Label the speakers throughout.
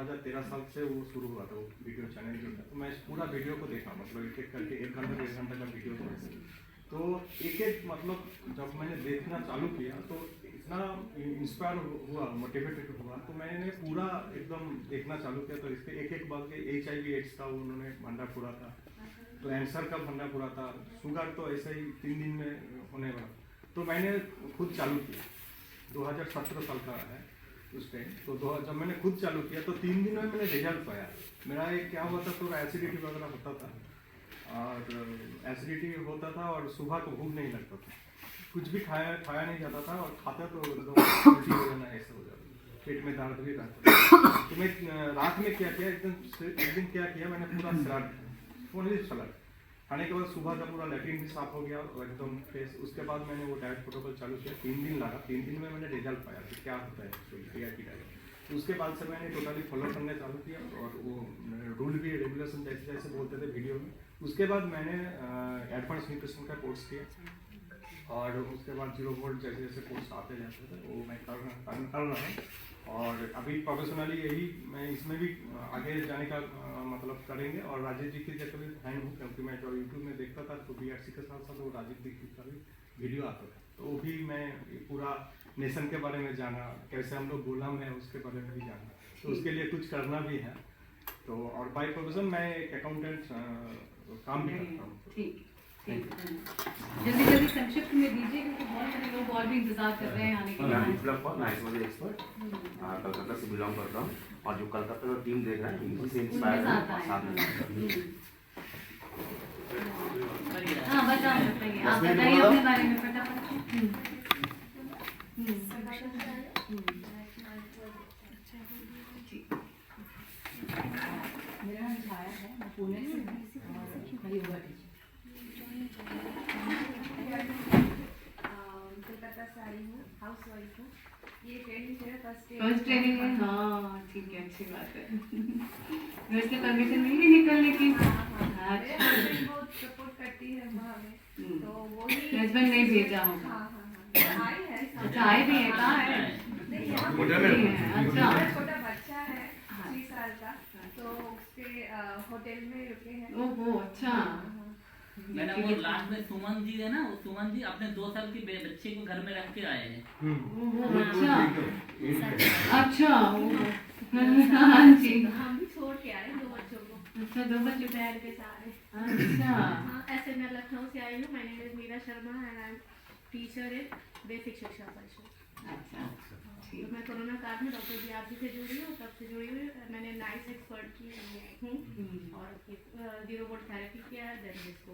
Speaker 1: 2013 साल से वो शुरू हुआ था, वो वीडियो चैनल जो था। तो मैं पूरा वीडियो को देखा, मतलब एक एक करके 1 घंटा 1.5 घंटा का वीडियो था। तो एक एक मतलब जब मैंने देखना चालू किया तो इतना इंस्पायर हुआ, मोटिवेटेड हुआ, तो मैंने पूरा एकदम देखना चालू किया। तो इसके एक एक बात के HIV एड्स का उन्होंने भंडा पूरा था, कैंसर का भंडा पूरा था, शुगर तो ऐसे ही 3 दिन में होने वाला। तो मैंने खुद चालू किया, 2017 साल का है उस टाइम। तो जब मैंने खुद चालू किया तो 3 दिन में मैंने रिजल्ट पाया। मेरा एक क्या हुआ था, थोड़ा एसिडिटी वगैरह होता था, और एसिडिटी होता था और सुबह को भूख नहीं लगता था, कुछ भी खाया नहीं जाता था, और खाता तो उल्टी हो जाना, ऐसा हो जाता, पेट में दर्द भी रहता था। तो मैं रात में क्या किया, एक दिन क्या किया, मैंने पूरा सलाद, ओनली सलाद खाने के बाद सुबह का पूरा लैट्रिन भी साफ हो गया और एकदम फ्रेश। उसके बाद मैंने वो डाइट प्रोटोकॉल चालू किया, 3 दिन लगा। 3 दिन में मैंने रिजल्ट पाया कि क्या होता है AIP डाइट। तो उसके बाद से मैंने टोटली फॉलो करने चालू किया, और वो रूल भी रेगुलेशन जैसे जैसे बोलते थे वीडियो में। उसके बाद मैंने एडवांस न्यूट्रिशन का कोर्स किया, और उसके बाद 0 वोल्ट जैसे जैसे कोर्स आते जाते थे वो मैं कर रहा हूँ। और अभी प्रोफेशनली यही मैं इसमें भी आगे जाने का मतलब करेंगे। और राजेश जी की जगह भी फैन हूँ, क्योंकि मैं जो यूट्यूब में देखता था तो BRC के साथ साथ वो राजेश जी का भी वीडियो आता था, तो वो भी मैं पूरा नेशन के बारे में जाना, कैसे हम लोग गुलाम हैं उसके बारे में भी जाना, तो उसके लिए कुछ करना भी है। तो और बाय प्रोफेशन मैं एक अकाउंटेंट काम भी करता हूँ।
Speaker 2: जल्दी जल्दी संक्षिप्त में दीजिए, क्योंकि बहुत सारे लोग और भी इंतजार कर रहे हैं आने के लिए।
Speaker 3: मैं विप्लव पॉल, नाइस एक्सपर्ट, कलकत्ता से बिलोंग करता हूँ, और जो कलकत्ता का टीम देख रहा है उनसे से इंस्पायर है साथ में।
Speaker 2: हाँ बताइए, आप बताइए अपने बारे में फटाफट। मेरा नाम छाया है, मैं पुणे से हूँ।
Speaker 4: कलकत्ता से आई हूँ, हाउस वाइफ हूँ। ये ट्रेनिंग है,
Speaker 2: फर्स्ट ट्रेनिंग है। हाँ ठीक है, अच्छी बात है। घर से परमिशन मिली निकलने की?
Speaker 4: मेरे हस्बैंड बहुत सपोर्ट करती है वहाँ में, तो वो ही
Speaker 2: हस्बैंड नहीं भेजा होगा?
Speaker 4: आई है।
Speaker 2: अच्छा आई भी है, कहाँ है?
Speaker 4: नहीं, यहाँ
Speaker 2: अच्छा,
Speaker 4: छोटा बच्चा है 3 साल का, तो उसके होटल में रुके हैं।
Speaker 2: ओहो अच्छा।
Speaker 5: मैंने वो लास्ट में सुमन जी है ना, वो सुमन जी अपने 2 साल के बच्चे को घर में रख के आए हैं।
Speaker 2: अच्छा अच्छा, हाँ जी।
Speaker 4: हम भी छोड़ के आए 2 बच्चों को।
Speaker 2: अच्छा, 2 बच्चे
Speaker 4: डैड के सारे।
Speaker 2: अच्छा।
Speaker 4: हाँ, ऐसे मैं लखनऊ से आई हूँ। मैंने मीरा शर्मा है, टीचर है बेसिक शिक्षा परिषद।
Speaker 2: अच्छा,
Speaker 4: तो मैं कोरोना काल में डॉक्टर BRC से जुड़ी हूँ, तब से जुड़ी हुई। मैंने नाइस एक्सपर्ट की हूँ, और 0 वोल्ट थेरेपी किया है, देन इसको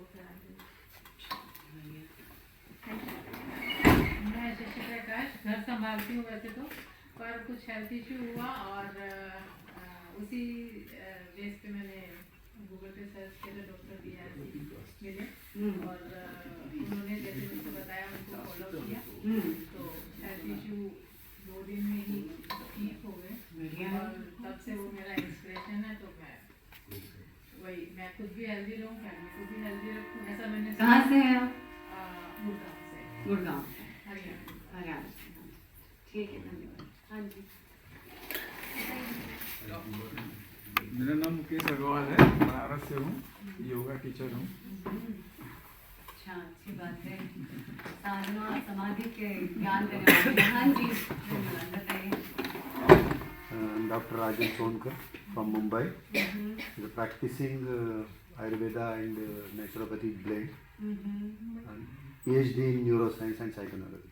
Speaker 6: मैं शशि प्रकाश घर संभालती हूँ वैसे तो, पर कुछ हेल्थ इशू हुआ, और उसी बेस पे मैंने गूगल पे सर्च किया, डॉक्टर BRC मिले, और उन्होंने जैसे मुझे बताया उनको फॉलो किया, तो हेल्थ इशू 2 दिन में ही ठीक हो गए, और तब से वो मेरा इंस्पिरेशन है। तो वही मैं खुद भी हेल्दी रहूँ, फैमिली को भी हेल्दी रखूँ, ऐसा मैंने।
Speaker 2: कहाँ से हैं आप?
Speaker 6: गुड़गांव से।
Speaker 2: गुड़गांव,
Speaker 6: हरियाणा।
Speaker 2: ठीक है, धन्यवाद। हाँ जी।
Speaker 7: मेरा नाम मुकेश अग्रवाल है, बनारस से हूँ, योगा टीचर हूँ।
Speaker 2: अच्छा, अच्छी बात है। साधना समाधि के ज्ञान देने वाले। हाँ जी, बताइए।
Speaker 8: Dr. Rajan Sonkar from Mumbai, the practicing Ayurveda and naturopathy blend, and PhD in neuroscience and psychoneurology.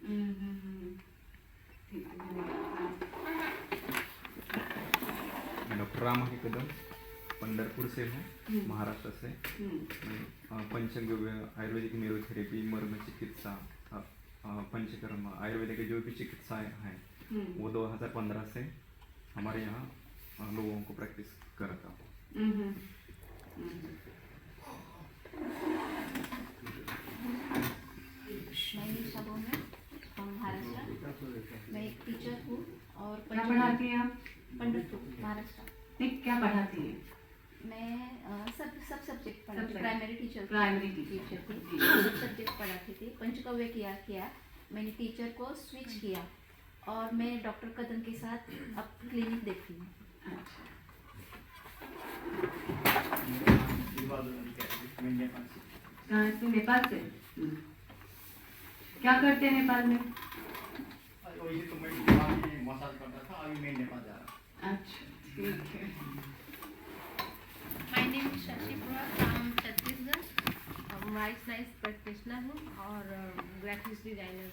Speaker 7: Doctor Ram Kadam, Pandharpur से हूँ, महाराष्ट्र से। पंचगव्य आयुर्वेदिक न्यूरोथेरेपी, मर्म चिकित्सा, पंचकर्म, आयुर्वेदिक के जो भी चिकित्साएँ हैं वो 2015 से हमारे यहाँ लोगों को प्रैक्टिस कराता हूँ।
Speaker 4: महाराष्ट्र। मैं एक टीचर हूँ, और
Speaker 2: क्या पढ़ाती हैं आप?
Speaker 4: पंढरपुर, महाराष्ट्र।
Speaker 2: नहीं, क्या पढ़ाती हैं?
Speaker 4: मैं सब सब्जेक्ट पढ़ाती,
Speaker 2: सब
Speaker 4: प्राइमरी टीचर
Speaker 2: टीचर
Speaker 4: थी, सब सब्जेक्ट पढ़ाती थी। पंचकव्य किया, मैंने टीचर को स्विच किया, और मैं डॉक्टर कदम के साथ अब क्लिनिक देखती हूँ।
Speaker 2: कहाँ से? नेपाल से? क्या करते हैं नेपाल में?
Speaker 9: वही तो मैं नेपाल में मसाज करता था, अभी मैं नेपाल जा रहा हूँ।
Speaker 2: अच्छा, ठीक है।
Speaker 4: माय नेम इज शशि पुरा from Chhattisgarh. Rice nice practitioner हूँ और graphics designer.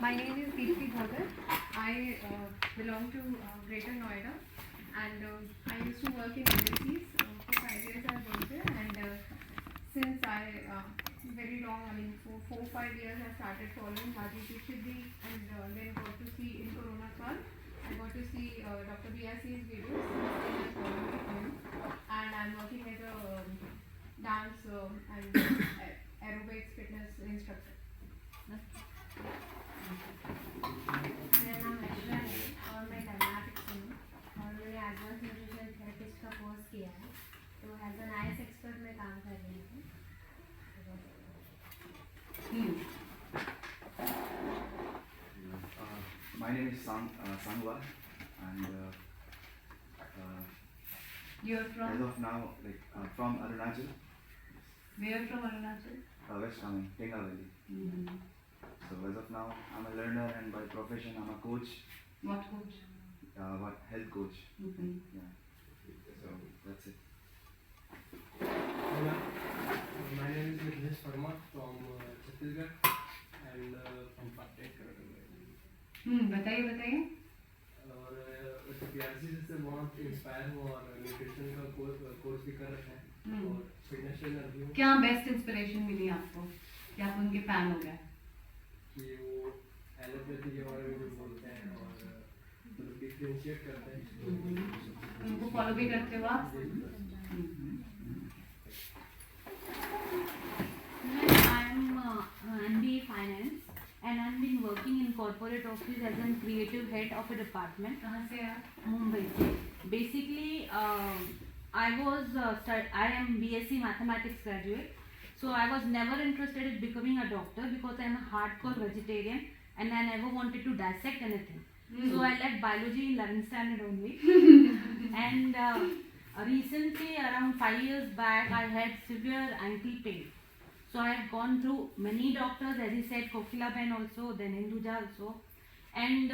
Speaker 10: My name is Deepthi Bhagat. I belong to Greater Noida, and I used to work in overseas. For 5 years I worked there, and since I very long, I mean for 4-5 years, I started following Haji Dikshit, and then got to see in Corona Kaal, I got to see Dr. BRC's videos. And I followed him, and I'm working as a dance and aerobics fitness instructor.
Speaker 11: मेरा नाम ऐश्वर्या है और मैं कर्नाटक से हूँ और मैंने advance nutritional therapist का कोर्स किया है, तो एज एन आईएस एक्सपर्ट में काम कर रही हूँ।
Speaker 3: My name is Sangwa, and
Speaker 2: You're
Speaker 3: as
Speaker 2: from?
Speaker 3: of now, like from Arunachal,
Speaker 2: Where from Arunachal?
Speaker 3: West Kamen, Tenga Valley. So as of now, I'm a learner, and by profession, I'm a coach.
Speaker 2: What coach?
Speaker 3: Health coach.
Speaker 2: Mm-hmm.
Speaker 3: Yeah. So that's it.
Speaker 12: Hello, my name is Nikhilesh Verma from Chhattisgarh and from Patek.
Speaker 2: बताइए।
Speaker 12: और PRC से बहुत inspire हूँ और nutrition का course भी कर रखा है और फिटनेस ट्रेनर भी हूँ।
Speaker 2: क्या बेस्ट इंस्पिरेशन मिली आपको? क्या आप उनके फैन हो गए?
Speaker 12: कि वो एलोपैथी के बारे में भी बोलते हैं और डिफरेंशिएट करते हैं।
Speaker 2: उनको फॉलो भी करते हो आप?
Speaker 4: I'm MBA Finance and I've been working in corporate office as a creative head of a department.
Speaker 2: कहाँ से आप?
Speaker 4: Mumbai. Basically, I am BSc Mathematics graduate. So I was never interested in becoming a doctor because I'm a hardcore vegetarian and I never wanted to dissect anything. So I left biology in 11th standard only. And recently, around 5 years back, I had severe ankle pain. So I have gone through many doctors, as he said, Kokila Ben also, then Hinduja also. And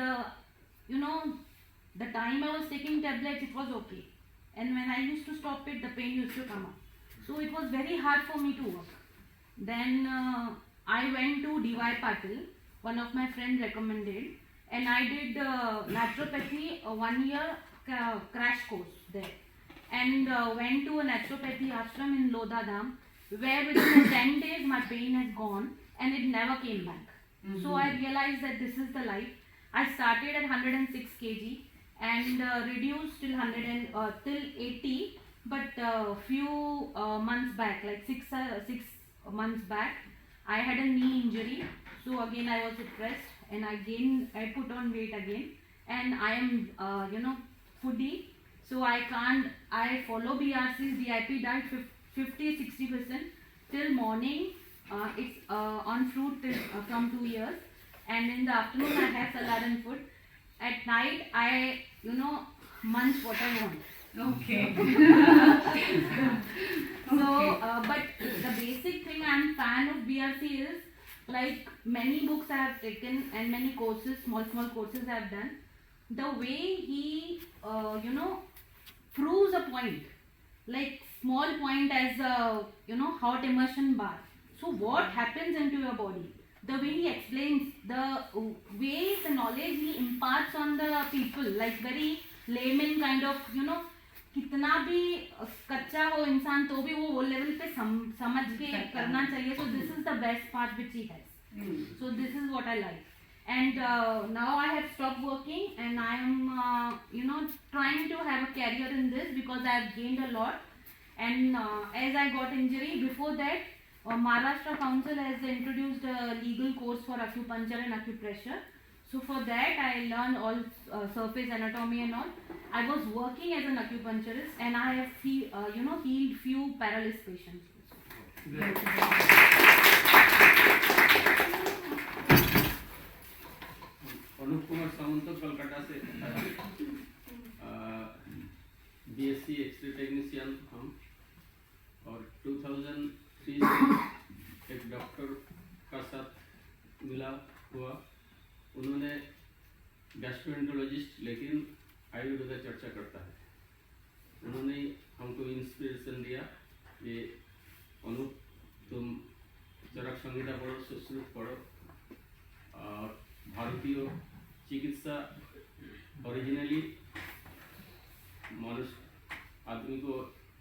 Speaker 4: the time I was taking tablets, it was okay. And when I used to stop it, the pain used to come up. So it was very hard for me to work. Then I went to DY Patil, one of my friends recommended, and I did naturopathy 1 year crash course there, and went to a naturopathy ashram in Lodha, where within 10 days my pain has gone and it never came back. So I realized that this is the life. I started at 106 kg and reduced till 80. But few months back, like 6 months back, I had a knee injury. So again I was depressed and I put on weight again. And I am, foodie. So I follow BRC's DIP diet 50-60% till morning. It's on fruit from 2 years. And in the afternoon I have salad and food. At night I, munch what I want.
Speaker 2: Okay.
Speaker 4: So, but the basic thing I'm fan of BRC is, like, many books I have taken and many courses, small courses I have done. The way he, proves a point, like small point as a, hot immersion bath. So what happens into your body? The way he explains, the way the knowledge he imparts on the people, like very layman kind of, कितना भी कच्चा हो इंसान तो भी वो level पे समझ के करना चाहिए. So this is the best part which he has. So this is what I like. And now I have stopped working and I am trying to have a career in this because I have gained a lot. And as I got injury, before that Maharashtra Council has introduced a legal course for acupuncture and acupressure. So for that I learned all surface anatomy and all. I was working as an acupuncturist and I have healed few paralysis patients.
Speaker 13: Anup Kumar Sawant Calcutta से BSc x ray technician हम gastroenterologist लेकिन आयुर्वेदा चर्चा करता है। उन्होंने हमको inspiration दिया, ये अनूप तुम चरक संहिता पढ़ो, सुश्रुत पढ़ो, और भारतीय चिकित्सा ओरिजिनली मनुष्य आदमी को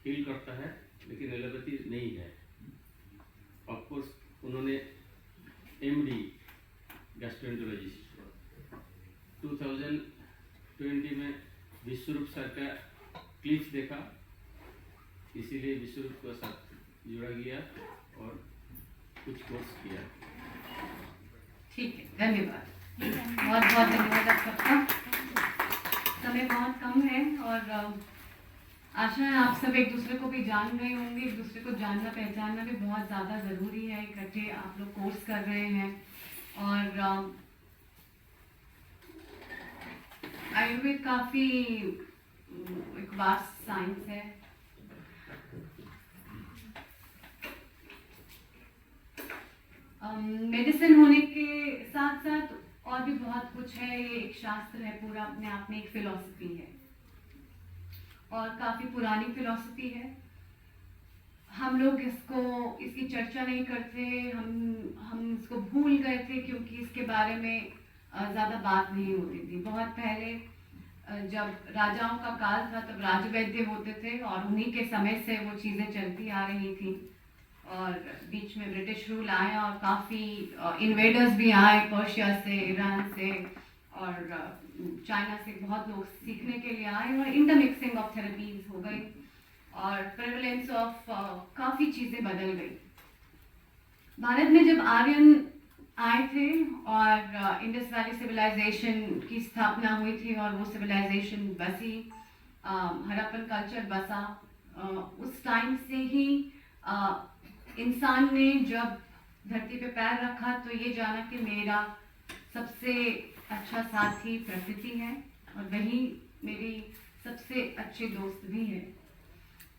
Speaker 13: हील करता है, लेकिन एलोपैथी नहीं है। ऑफकोर्स उन्होंने MD गैस्ट्रोएंटरोलॉजिस्ट 2020 में विश्वरूप सर का क्लिप्स देखा, इसीलिए विश्वरूप के साथ जुड़ा गया और कुछ कोर्स किया।
Speaker 2: ठीक है, धन्यवाद, बहुत बहुत धन्यवाद आप सबका। समय बहुत कम है और आशा है आप सब एक दूसरे को भी जान गए होंगे। एक दूसरे को जानना पहचानना भी बहुत ज़्यादा ज़रूरी है। इकट्ठे आप लोग कोर्स कर रहे हैं और आयुर्वेद काफ़ी एक वास्ट साइंस है। मेडिसिन होने के साथ साथ और भी बहुत कुछ है। ये एक शास्त्र है पूरा, अपने आप में एक फिलॉसफी है और काफ़ी पुरानी फिलॉसफी है। हम लोग इसकी चर्चा नहीं करते, हम इसको भूल गए थे क्योंकि इसके बारे में ज़्यादा बात नहीं होती थी। बहुत पहले जब राजाओं का काल था तब राजवैद्य होते थे और उन्हीं के समय से वो चीज़ें चलती आ रही थी। और बीच में ब्रिटिश रूल आया और काफ़ी इन्वेडर्स भी आए, पर्शिया से, ईरान से और चाइना से बहुत लोग सीखने के लिए आए और इंटरमिक्सिंग ऑफ थेरेपीज हो गई और प्रेवलेंस ऑफ काफ़ी चीज़ें बदल गई। भारत में जब आर्यन आए थे और इंडस वैली सिविलाइजेशन की स्थापना हुई थी और वो सिविलाइजेशन बसी, हड़प्पन कल्चर बसा, उस टाइम से ही इंसान ने जब धरती पे पैर रखा तो ये जाना कि मेरा सबसे अच्छा साथी प्रकृति है और वही मेरी सबसे अच्छे दोस्त भी है।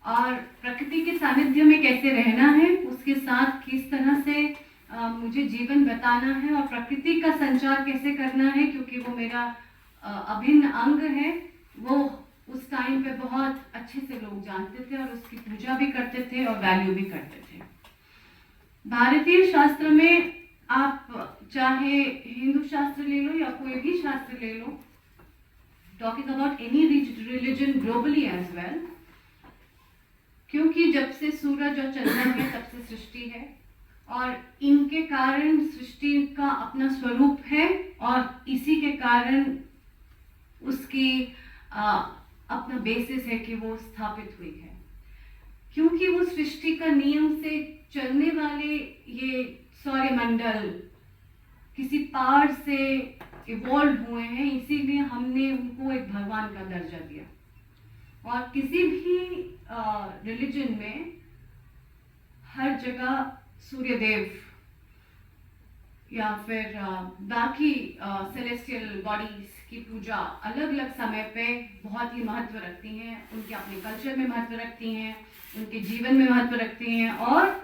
Speaker 2: और प्रकृति के सानिध्य में कैसे रहना है, उसके साथ किस तरह से मुझे जीवन बताना है और प्रकृति का संचार कैसे करना है, क्योंकि वो मेरा अभिन्न अंग है, वो उस टाइम पे बहुत अच्छे से लोग जानते थे और उसकी पूजा भी करते थे और वैल्यू भी करते थे। भारतीय शास्त्र में आप चाहे हिंदू शास्त्र ले लो या कोई भी शास्त्र ले लो, talking about any religion globally as well, क्योंकि जब से सूरज और चंद्रमा है तब से सृष्टि है और इनके कारण सृष्टि का अपना स्वरूप है और इसी के कारण उसकी अपना बेसिस है कि वो स्थापित हुई है। क्योंकि वो सृष्टि का नियम से चलने वाले ये सौरमंडल किसी पावर से इवॉल्व हुए हैं, इसीलिए हमने उनको एक भगवान का दर्जा दिया। और किसी भी रिलीजन में हर जगह सूर्यदेव या फिर बाकी सेलेस्टियल बॉडीज की पूजा अलग अलग समय पे बहुत ही महत्व रखती हैं, उनके अपने कल्चर में महत्व रखती हैं, उनके जीवन में महत्व रखती हैं और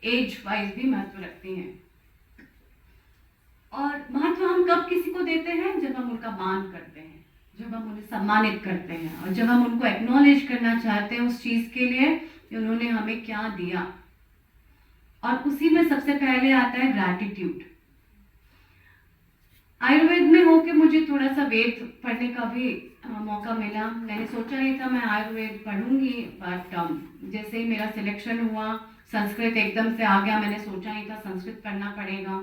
Speaker 2: एज वाइज भी महत्व रखती हैं। और महत्व हम कब किसी को देते हैं? जब हम उनका मान करते हैं, जब हम उन्हें सम्मानित करते हैं और जब हम उनको एक्नॉलेज करना चाहते हैं उस चीज़ के लिए कि उन्होंने हमें क्या दिया। और उसी में सबसे पहले आता है ग्रैटिट्यूड। आयुर्वेद में होके मुझे थोड़ा सा वेद पढ़ने का भी मौका मिला। मैंने सोचा नहीं था मैं आयुर्वेद पढ़ूंगी, बट जैसे ही मेरा सिलेक्शन हुआ संस्कृत एकदम से आ गया। मैंने सोचा नहीं था संस्कृत पढ़ना पड़ेगा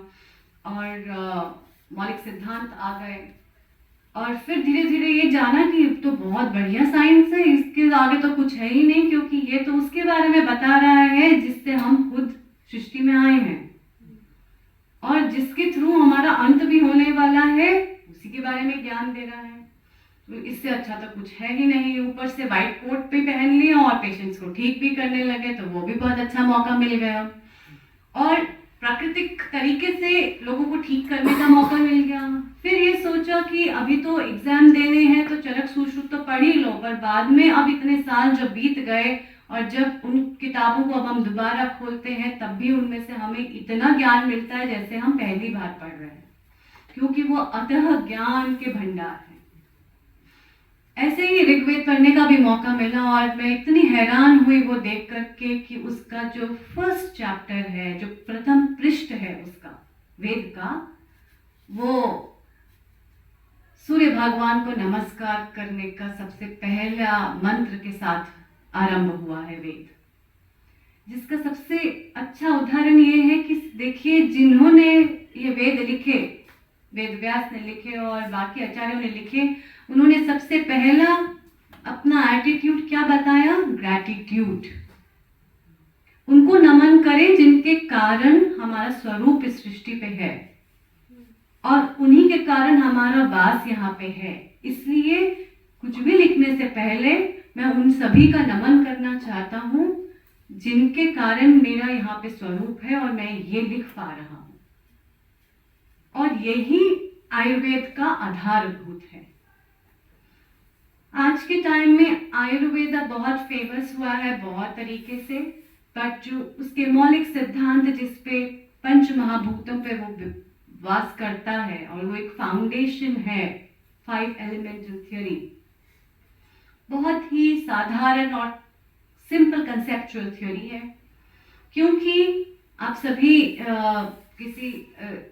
Speaker 2: और मौलिक सिद्धांत आ गए और फिर धीरे धीरे ये जाना कि तो बहुत बढ़िया साइंस है, इसके आगे तो कुछ है ही नहीं, क्योंकि ये तो उसके बारे में बता रहा है जिससे हम खुद सृष्टि में आए हैं और जिसके थ्रू हमारा अंत भी होने वाला है, उसी के बारे में ज्ञान दे रहा है। तो इससे अच्छा तो कुछ है ही नहीं। ऊपर से व्हाइट कोट भी पहन लिया और पेशेंट्स को ठीक भी करने लगे, तो वो भी बहुत अच्छा मौका मिल गया और प्राकृतिक तरीके से लोगों को ठीक करने का मौका मिल गया। फिर ये सोचा कि अभी तो एग्जाम देने हैं तो चरक सुश्रुत तो पढ़ ही लो, पर बाद में अब इतने साल जब बीत गए और जब उन किताबों को अब हम दोबारा खोलते हैं तब भी उनमें से हमें इतना ज्ञान मिलता है जैसे हम पहली बार पढ़ रहे हैं, क्योंकि वो अतः ज्ञान के भंडार हैं। ऐसे ही ऋग्वेद पढ़ने का भी मौका मिला और मैं इतनी हैरान हुई वो देख करके कि उसका जो फर्स्ट चैप्टर है, जो प्रथम पृष्ठ है उसका वेद का, वो सूर्य भगवान को नमस्कार करने का सबसे पहला मंत्र के साथ आरंभ हुआ है वेद, जिसका सबसे अच्छा उदाहरण ये है कि देखिए जिन्होंने ये वेद लिखे, वेद व्यास ने लिखे और बाकी आचार्यों ने लिखे, उन्होंने सबसे पहला अपना एटीट्यूड क्या बताया? ग्रैटिट्यूड। उनको नमन करें जिनके कारण हमारा स्वरूप इस सृष्टि पे है और उन्हीं के कारण हमारा वास यहाँ पे है। इसलिए कुछ भी लिखने से पहले मैं उन सभी का नमन करना चाहता हूँ जिनके कारण मेरा यहाँ पे स्वरूप है और मैं ये लिख पा रहा हूँ। और यही आयुर्वेद का आधारभूत है। आज के टाइम में आयुर्वेद बहुत फेमस हुआ है बहुत तरीके से, बट जो उसके मौलिक सिद्धांत जिस पे पंच महाभूतों पे वो वास करता है और वो एक फाउंडेशन है, 5 एलिमेंटल थ्योरी, बहुत ही साधारण और सिंपल कंसेप्चुअल थ्योरी है। क्योंकि आप सभी किसी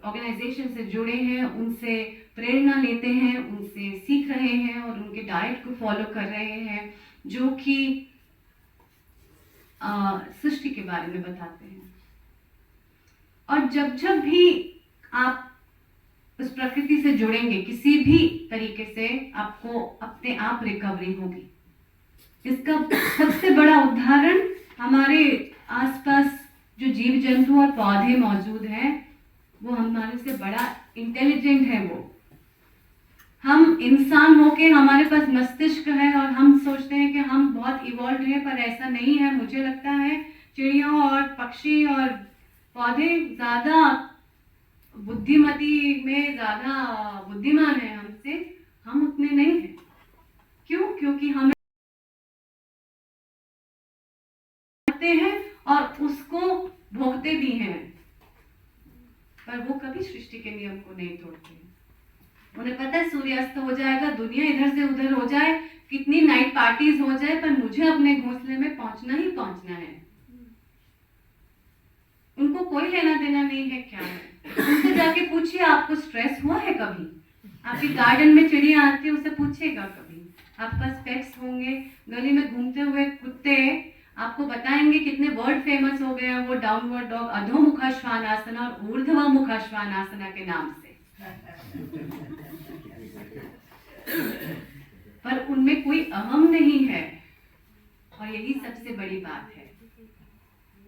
Speaker 2: ऑर्गेनाइजेशन से जुड़े हैं, उनसे प्रेरणा लेते हैं, उनसे सीख रहे हैं और उनके डाइट को फॉलो कर रहे हैं जो कि सृष्टि के बारे में बताते हैं। और जब जब भी आप उस प्रकृति से जुड़ेंगे किसी भी तरीके से, आपको अपने आप रिकवरी होगी। इसका सबसे बड़ा उदाहरण हमारे आसपास जो जीव जंतु और पौधे मौजूद हैं, वो हमारे से बड़ा इंटेलिजेंट है। वो हम इंसान होके हमारे पास मस्तिष्क है और हम सोचते हैं कि हम बहुत इवॉल्व हैं, पर ऐसा नहीं है। मुझे लगता है चिड़िया और पक्षी और पौधे ज्यादा बुद्धिमती में ज्यादा बुद्धिमान है हमसे, हम उतने नहीं हैं। क्यों? क्योंकि हम हैं और उसको भोगते भी हैं, पर वो कभी सृष्टि के नियम को नहीं तोड़ते। उन्हें पता है सूर्यास्त हो जाएगा, दुनिया इधर से उधर हो जाए, कितनी नाइट पार्टीज हो जाए, पर मुझे अपने घोंसले में पहुंचना ही पहुंचना है। उनको कोई लेना देना नहीं है क्या है। उनसे जाके पूछिए आपको स्ट्रेस हुआ है कभी? आपके गार्डन में चिड़िया आती है, उससे पूछिएगा कभी। आपके पास पेट्स होंगे, गली में घूमते हुए कुत्ते आपको बताएंगे कितने वर्ड फेमस हो गए हैं वो डाउनवर्ड डॉग, अधोमुखा श्वानासना और ऊर्ध्वमुखा श्वानासना के नाम से। पर उनमें कोई अहम नहीं है और यही सबसे बड़ी बात है।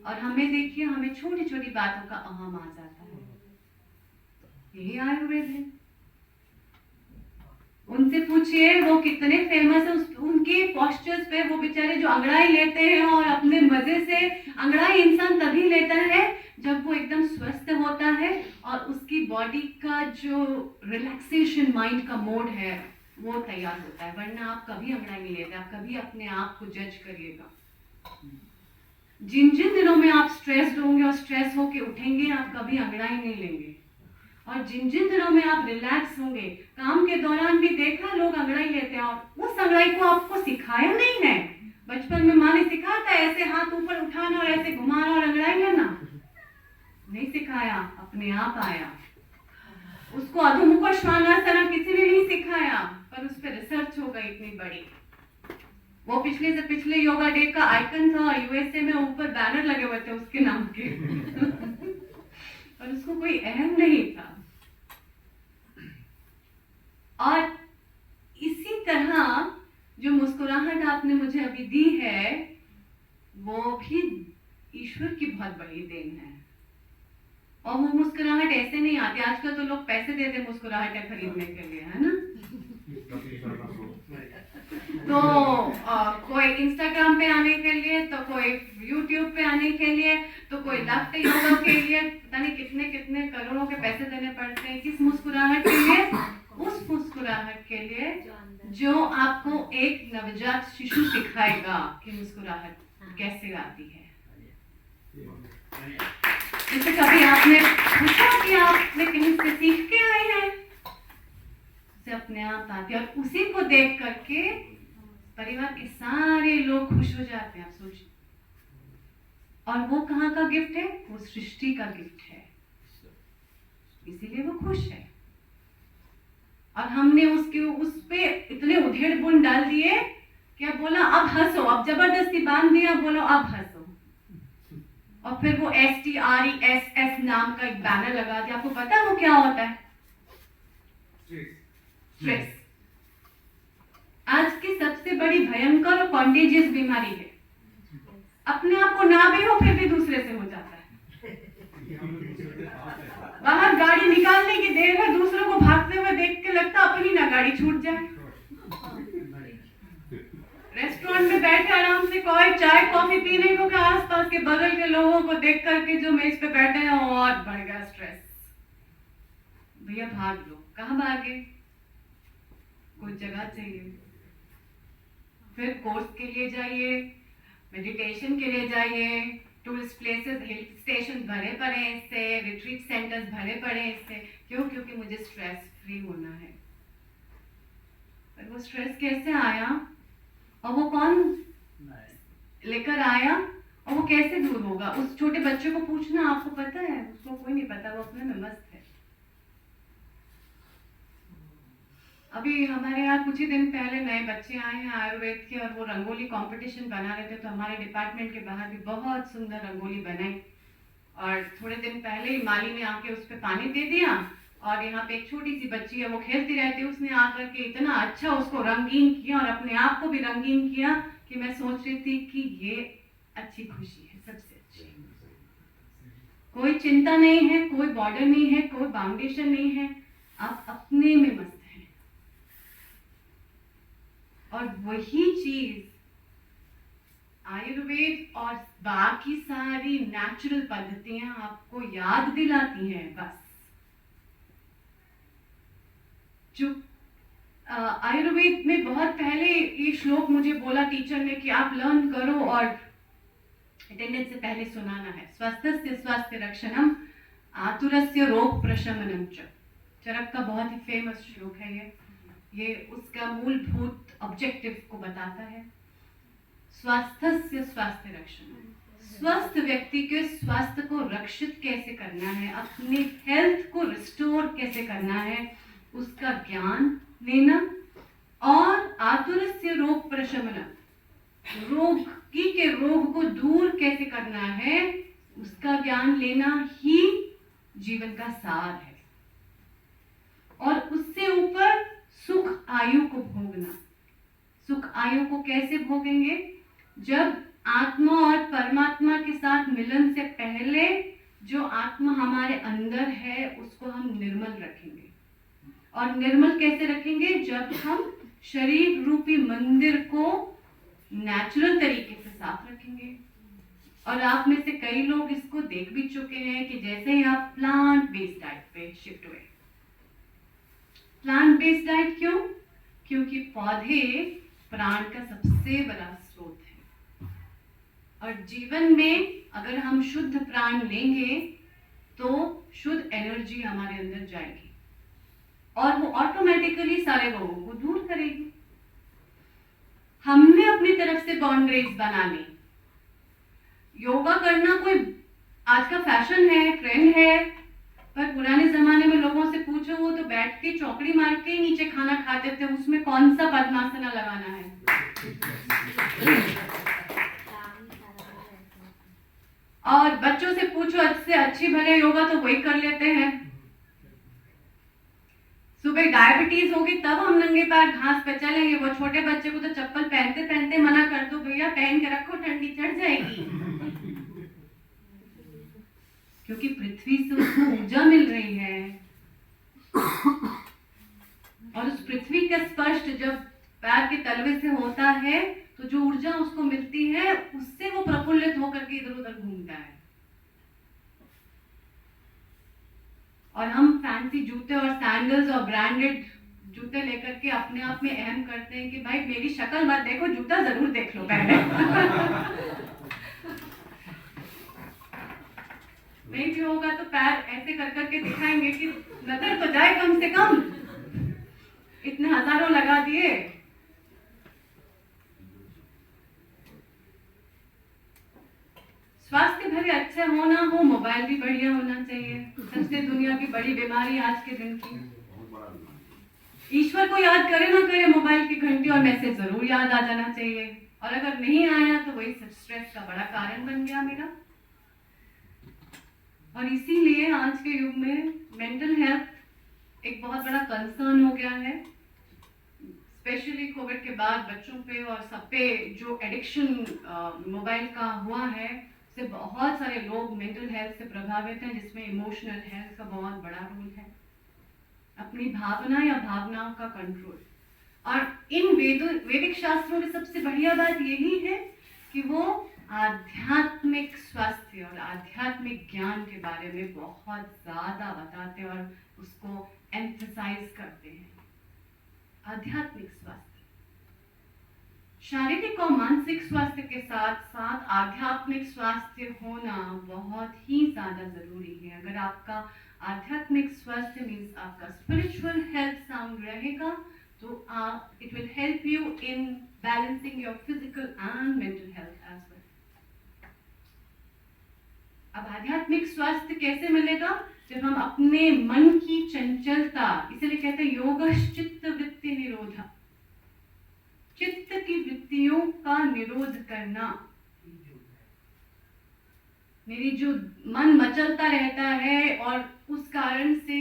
Speaker 2: और हमें देखिए, हमें छोटी छोटी बातों का अहम आ जाता है। यही आयुर्वेद है। उनसे पूछिए वो कितने फेमस है, उनके पोस्चर्स पे वो बेचारे जो अंगड़ाई लेते हैं और अपने मजे से। अंगड़ाई इंसान तभी लेता है जब वो एकदम स्वस्थ होता है और उसकी बॉडी का जो रिलैक्सेशन माइंड का मोड है वो तैयार होता है, वरना आप कभी अंगड़ाई नहीं लेते। आप कभी अपने आप को जज करिएगा। जिन जिन दिनों में आप स्ट्रेस्ड होंगे और स्ट्रेस होके उठेंगे, आप कभी अंगड़ाई नहीं लेंगे। और जिन जिन दिनों में आप रिलैक्स होंगे, काम के दौरान भी देखा लोग अंगड़ाई लेते हैं और उस अंगड़ाई को आपको सिखाया नहीं है। बचपन में माँ ने सिखाया था ऐसे हाथ ऊपर उठाना और ऐसे घुमाना और अंगड़ाई लेना, नहीं सिखाया, अपने आप आया। उसको अधोमुख श्वानासना किसी ने नहीं सिखाया, पर उस पर रिसर्च हो गई इतनी बड़ी। वो पिछले से पिछले योगा डे का आइकन था, यूएसए में ऊपर बैनर लगे हुए थे उसके नाम के और उसको कोई अहम नहीं था। और इसी तरह जो मुस्कुराहट आपने मुझे अभी दी है, वो भी ईश्वर की बहुत बड़ी देन है। और वो मुस्कुराहट ऐसे नहीं आती। आजकल तो लोग पैसे देते मुस्कुराहटें खरीदने के लिए, है ना। तो कोई इंस्टाग्राम पे आने के लिए, तो कोई यूट्यूब पे आने के लिए, तो कोई लाफ्टर योगा के लिए पता नहीं कितने कितने करोड़ों के पैसे देने पड़ते हैं। किस मुस्कुराहट के लिए? उस मुस्कुराहट के लिए जो आपको एक नवजात शिशु सिखाएगा कि मुस्कुराहट कैसे आती है। जैसे कभी आपने पूछा कि आपने कहीं से सीख के आए हैं? से अपने आप आती है, और उसी को देख करके परिवार के सारे लोग खुश हो जाते हैं। आप सोचिए, और वो कहाँ का गिफ्ट है? वो सृष्टि का गिफ्ट है, इसीलिए वो खुश है। और हमने उसके उस पे इतने उधेड़ बुन डाल दिए कि अब बोला अब हंसो, अब जबरदस्ती बांध दिया, बोलो अब हंसो। और फिर वो STRESS नाम का एक बैनर लगा दिया। आपको पता है वो क्या होता है? स्ट्रेस। आज की सबसे बड़ी भयंकर और कॉन्टेजियस बीमारी है। अपने आप को ना भी हो फिर भी दूसरे से हो जाता है। बाहर गाड़ी निकालने की देर है, दूसरों को भागते हुए देख के लगता अपनी ना गाड़ी छूट जाए। रेस्टोरेंट में बैठे आराम से कोई चाय कॉफी पीने को क्या, आसपास के बगल के लोगों को देख करके जो मेज पे बैठे हैं और बढ़ गया स्ट्रेस। भैया भाग लो, कहाँ भागे? कोई जगह चाहिए। फिर कोर्स के लिए जाइए, मेडिटेशन के लिए जाइए, टूरिस्ट प्लेसेस हिल स्टेशन भरे पड़े हैं इससे, रिट्रीट सेंटर्स भरे पड़े हैं इससे। क्यों? क्योंकि मुझे स्ट्रेस फ्री होना है। पर वो स्ट्रेस कैसे आया और वो कौन लेकर आया और वो कैसे दूर होगा? उस छोटे बच्चे को पूछना, आपको पता है? उसको कोई नहीं पता, वो अपने में मस्त है। अभी हमारे यहाँ कुछ ही दिन पहले नए बच्चे आए हैं आयुर्वेद के, और वो रंगोली कंपटीशन बना रहे थे, तो हमारे डिपार्टमेंट के बाहर भी बहुत सुंदर रंगोली बनाई। और थोड़े दिन पहले ही माली ने आके उस पर पानी दे दिया, और यहाँ पे एक छोटी सी बच्ची है, वो खेलती रहती है, उसने आकर के इतना अच्छा उसको रंगीन किया और अपने आप को भी रंगीन किया कि मैं सोच रही थी कि ये अच्छी खुशी है, सबसे अच्छी। कोई चिंता नहीं है, कोई बॉर्डर नहीं है, कोई बाउंडेशन नहीं है, आप अपने में मस्त हैं। और वही चीज आयुर्वेद और बाकी सारी नेचुरल पद्धतियां आपको याद दिलाती हैं। बस जो आयुर्वेद में बहुत पहले ये श्लोक मुझे बोला टीचर ने कि आप लर्न करो और अटेंडेंस से पहले सुनाना है। स्वस्थस्य स्वास्थ्य रक्षणम आतुरस्य रोग प्रशमनम च। चरक का बहुत ही फेमस श्लोक है ये उसका मूलभूत ऑब्जेक्टिव को बताता है। स्वास्थ्य स्वास्थ्य रक्षण, स्वस्थ व्यक्ति के स्वास्थ्य को रक्षित कैसे करना है, अपने हेल्थ को रिस्टोर कैसे करना है, उसका ज्ञान लेना। और आतुरस्य रोग प्रशमन, रोगी के रोग को दूर कैसे करना है, उसका ज्ञान लेना ही जीवन का सार है। और उससे ऊपर सुख आयु को भोगना। सुख आयु को कैसे भोगेंगे? जब आत्मा और परमात्मा के साथ मिलन से पहले जो आत्मा हमारे अंदर है उसको हम निर्मल रखेंगे। और निर्मल कैसे रखेंगे? जब हम शरीर रूपी मंदिर को नेचुरल तरीके से साफ रखेंगे। और आप में से कई लोग इसको देख भी चुके हैं कि जैसे ही आप प्लांट बेस्ड डाइट पे शिफ्ट हुए। प्लांट बेस्ड डाइट क्यों? क्योंकि पौधे प्राण का सबसे बड़ा स्रोत है। और जीवन में अगर हम शुद्ध प्राण लेंगे तो शुद्ध एनर्जी हमारे अंदर जाएगी और वो ऑटोमेटिकली सारे रोगों को दूर करेगी। हमने अपनी तरफ से बाउंड्रीज बना ली। योगा करना कोई आज का फैशन है, ट्रेंड है, पर पुराने जमाने में लोगों से पूछो, वो तो बैठ के चौकड़ी मार के ही नीचे खाना खाते थे। उसमें कौन सा पद्मासना लगाना है? और बच्चों से पूछो, अच्छे अच्छी भले योगा तो वही कर लेते हैं। सुबह डायबिटीज होगी तब हम नंगे पैर घास पे चलेंगे। वो छोटे बच्चे को तो चप्पल पहनते पहनते मना कर दो, भैया पहन के रखो, ठंडी चढ़ जाएगी। क्योंकि पृथ्वी से उसको ऊर्जा मिल रही है और उस पृथ्वी का स्पर्श जब पैर के तलवे से होता है तो जो ऊर्जा उसको मिलती है उससे वो प्रफुल्लित होकर के इधर उधर घूमता है। और हम फैंसी जूते और सैंडल्स और ब्रांडेड जूते लेकर के अपने आप में अहम करते हैं कि भाई मेरी शक्ल मत देखो, जूता जरूर देख लो पहले। नहीं भी होगा तो पैर ऐसे कर करके दिखाएंगे कि नजर तो जाए कम से कम। इतने हजारों लगा दिए। स्वास्थ्य भले अच्छे हो ना हो, मोबाइल भी बढ़िया होना चाहिए। सबसे दुनिया की बड़ी बीमारी आज के दिन की। ईश्वर को याद करे ना करे, मोबाइल की घंटी और मैसेज जरूर याद आ जाना चाहिए। और अगर नहीं आया तो वही स्ट्रेस का बड़ा कारण बन गया मेरा। और इसीलिए आज के युग में मेंटल हेल्थ एक बहुत बड़ा कंसर्न हो गया है। स्पेशली कोविड के बाद बच्चों पे और सब पे जो एडिक्शन मोबाइल का हुआ है, से बहुत सारे लोग मेंटल हेल्थ से प्रभावित हैं, जिसमें इमोशनल हेल्थ का बहुत बड़ा रोल है। अपनी भावना या भावनाओं का कंट्रोल। और इन वैदिक शास्त्रों में सबसे बढ़िया बात यही है कि वो आध्यात्मिक स्वास्थ्य और आध्यात्मिक ज्ञान के बारे में बहुत ज्यादा बताते हैं और उसको एम्फसाइज करते हैं। आध्यात्मिक स्वास्थ्य, शारीरिक और मानसिक स्वास्थ्य के साथ साथ आध्यात्मिक स्वास्थ्य होना बहुत ही ज्यादा जरूरी है। अगर आपका आध्यात्मिक स्वास्थ्य मीन्स आपका स्पिरिचुअल हेल्थ साउंड रहेगा तो it will help you in balancing your physical and mental health as well. अब आध्यात्मिक स्वास्थ्य कैसे मिलेगा? जब हम अपने मन की चंचलता, इसीलिए कहते हैं योगश्च चित्त वृत्ति निरोध, चित्त की वृत्तियों का निरोध करना। मेरी जो मन मचलता रहता है और उस कारण से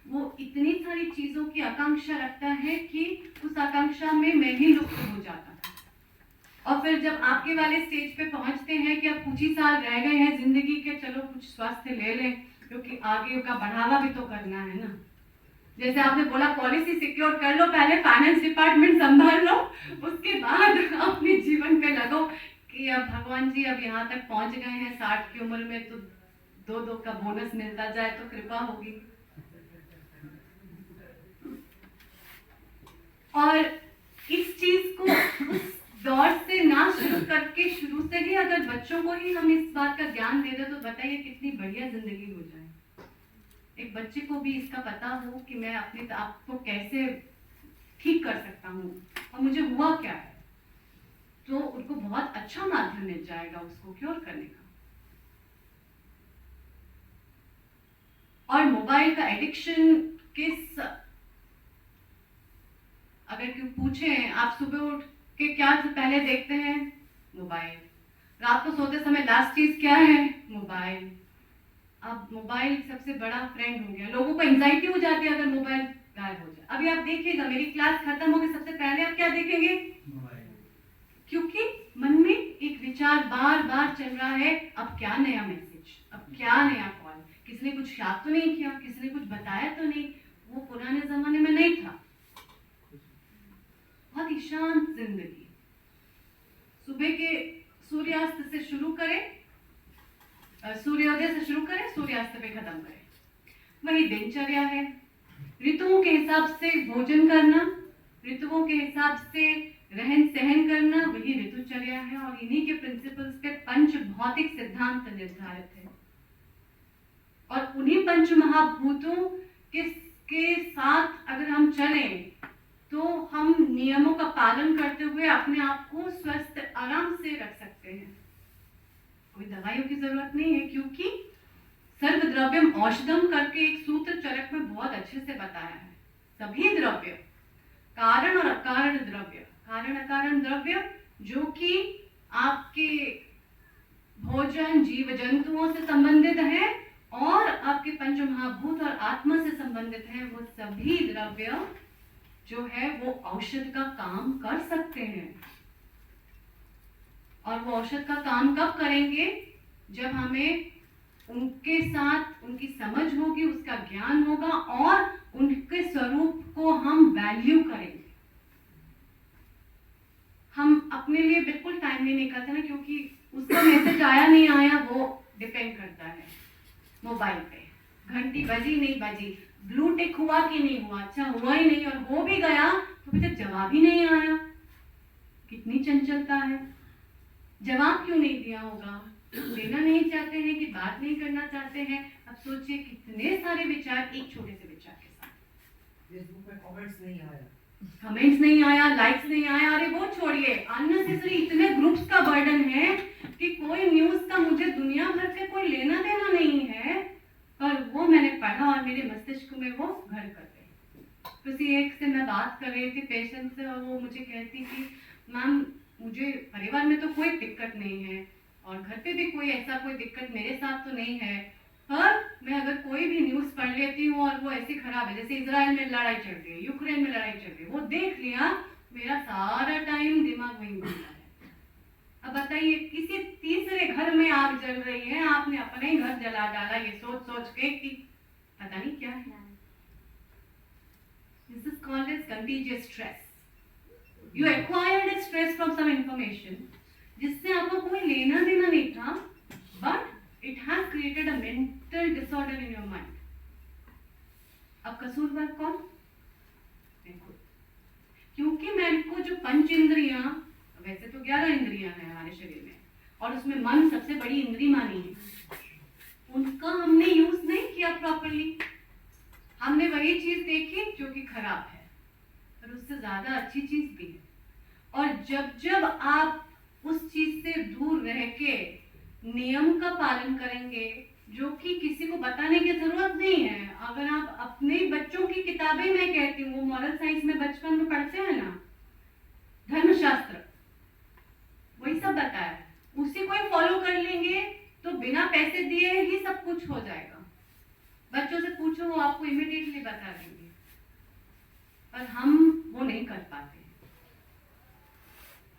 Speaker 2: वो इतनी सारी चीजों की आकांक्षा रखता है कि उस आकांक्षा में मैं ही लुप्त हो जाता हूँ। और फिर जब आपके वाले स्टेज पे पहुंचते हैं कि अब कुछ ही साल रह गए हैं जिंदगी के, चलो कुछ स्वास्थ्य ले लें क्योंकि आगे का बढ़ावा भी तो करना है ना। जैसे आपने बोला पॉलिसी सिक्योर कर लो, पहले फाइनेंस डिपार्टमेंट संभाल लो, उसके बाद अपने जीवन पे लगो कि अब भगवान जी अब यहाँ तक पहुंच गए हैं 60 की उम्र में, तो 2-2 का बोनस मिलता जाए तो कृपा होगी। और इस चीज को उस दौर से ना शुरू करके शुरू से ही अगर बच्चों को ही हम इस बात का ज्ञान दे दें तो बताइए कितनी बढ़िया जिंदगी हो जाए। एक बच्चे को भी इसका पता हो कि मैं अपने आप को कैसे ठीक कर सकता हूँ और मुझे हुआ क्या है, तो उनको बहुत अच्छा माध्यम मिल जाएगा उसको क्योर करने का। और मोबाइल का एडिक्शन अगर क्यों पूछे आप सुबह उठ के क्या पहले देखते हैं? मोबाइल। रात को सोते समय लास्ट चीज क्या है? मोबाइल। अब मोबाइल सबसे बड़ा फ्रेंड हो गया। लोगों को एंजाइटी हो जाती है अगर मोबाइल गायब हो जाए। अभी आप देखिएगा मेरी क्लास खत्म होगी सबसे पहले आप क्या देखेंगे? मोबाइल। क्योंकि मन में एक विचार बार बार चल रहा है, अब क्या नया मैसेज, अब क्या नया कॉल, किसी ने कुछ याद तो नहीं किया, किसी ने कुछ बताया तो नहीं, वो पुराने जमाने में नहीं था। बहुत ही शांत जिंदगी, सुबह के सूर्यास्त से शुरू करें, सूर्योदय से शुरू करें, सूर्यास्त पे खत्म करें, वही दिनचर्या है। ऋतुओं के हिसाब से भोजन करना, ऋतुओं के हिसाब से रहन सहन करना, वही ऋतुचर्या है। और इन्हीं के प्रिंसिपल्स पे पंच भौतिक सिद्धांत निर्धारित है। और उन्हीं पंच महाभूतों के साथ अगर हम चलें तो हम नियमों का पालन करते हुए अपने आप को स्वस्थ आराम से रख सकते हैं। कोई दवाइयों की जरूरत नहीं है, क्योंकि सर्वद्रव्यम औषधम करके एक सूत्र चरक में बहुत अच्छे से बताया है। सभी द्रव्य, कारण और अकारण द्रव्य, कारण अकारण द्रव्य जो कि आपके भोजन जीव जंतुओं से संबंधित है और आपके पंच महाभूत और आत्मा से संबंधित है, वो सभी द्रव्य जो है वो औषध का काम कर सकते हैं। और वो औषध का काम कब करेंगे? जब हमें उनके साथ उनकी समझ होगी, उसका ज्ञान होगा और उनके स्वरूप को हम वैल्यू करेंगे। हम अपने लिए बिल्कुल टाइम नहीं निकालते ना, क्योंकि उसका मैसेज आया नहीं आया वो डिपेंड करता है मोबाइल पे। घंटी बजी नहीं बजी, ब्लू टिक हुआ कि नहीं हुआ, अच्छा हुआ ही नहीं, और हो भी गया तो अभी तक जवाब ही नहीं आया। कितनी चंचलता है। जवाब क्यों नहीं दिया होगा? देना नहीं चाहते हैं कि बात नहीं करना चाहते हैं। अब सोचिए कितने सारे विचार एक छोटे से विचार के साथ।
Speaker 14: फेसबुक पे कमेंट्स नहीं आया,
Speaker 2: कमेंट्स नहीं आया, लाइक्स नहीं आया, अरे वो छोड़िए, अननेसेसरी इतने ग्रुप्स का बर्डन है कि कोई न्यूज का मुझे दुनिया भर से कोई लेना देना नहीं है, पर वो मैंने पढ़ा और मेरे मस्तिष्क में वो घर कर गए। किसी एक से मैं बात कर रही थी पेशेंट से, और वो मुझे कहती कि मैम मुझे परिवार में तो कोई दिक्कत नहीं है और घर पे भी कोई ऐसा कोई दिक्कत मेरे साथ तो नहीं है, पर मैं अगर कोई भी न्यूज़ पढ़ लेती हूँ और वो ऐसी खराब है, जैसे इजराइल में लड़ाई चल रही है, यूक्रेन में लड़ाई चल रही है, वो देख लिया, मेरा सारा टाइम दिमाग वहीं घूमता है। अब बताइए, किसी तीसरे घर में आग जल रही है, आपने अपने ही घर जला डाला ये सोच सोच के कि पता नहीं क्या है। This is called as contagious stress. You acquired a stress from some information जिससे आपको कोई लेना देना नहीं था, but it has created a mental disorder in your mind. अब कसूरवार कौन? मैं खुद। क्योंकि मेरे को जो पंच इंद्रियां, वैसे तो 11 इंद्रियां हैं हमारे शरीर में, और उसमें मन सबसे बड़ी इंद्री मानी है, उनका हमने यूज नहीं किया प्रॉपरली। हमने वही चीज देखी जो कि खराब है, पर उससे ज्यादा अच्छी चीज भी है। और जब जब आप उस चीज से दूर रह के नियम का पालन करेंगे, जो कि किसी को बताने की जरूरत नहीं है, अगर आप अपने बच्चों की किताबें, मैं कहती हूँ, वो मॉरल साइंस में बचपन में पढ़ते हैं ना, धर्मशास्त्र वही सब बताया है, उसी को ही फॉलो कर लेंगे तो बिना पैसे दिए ही सब कुछ हो जाएगा। बच्चों से पूछो, वो आपको इमीडिएटली बता देंगे, पर हम वो नहीं कर पाते।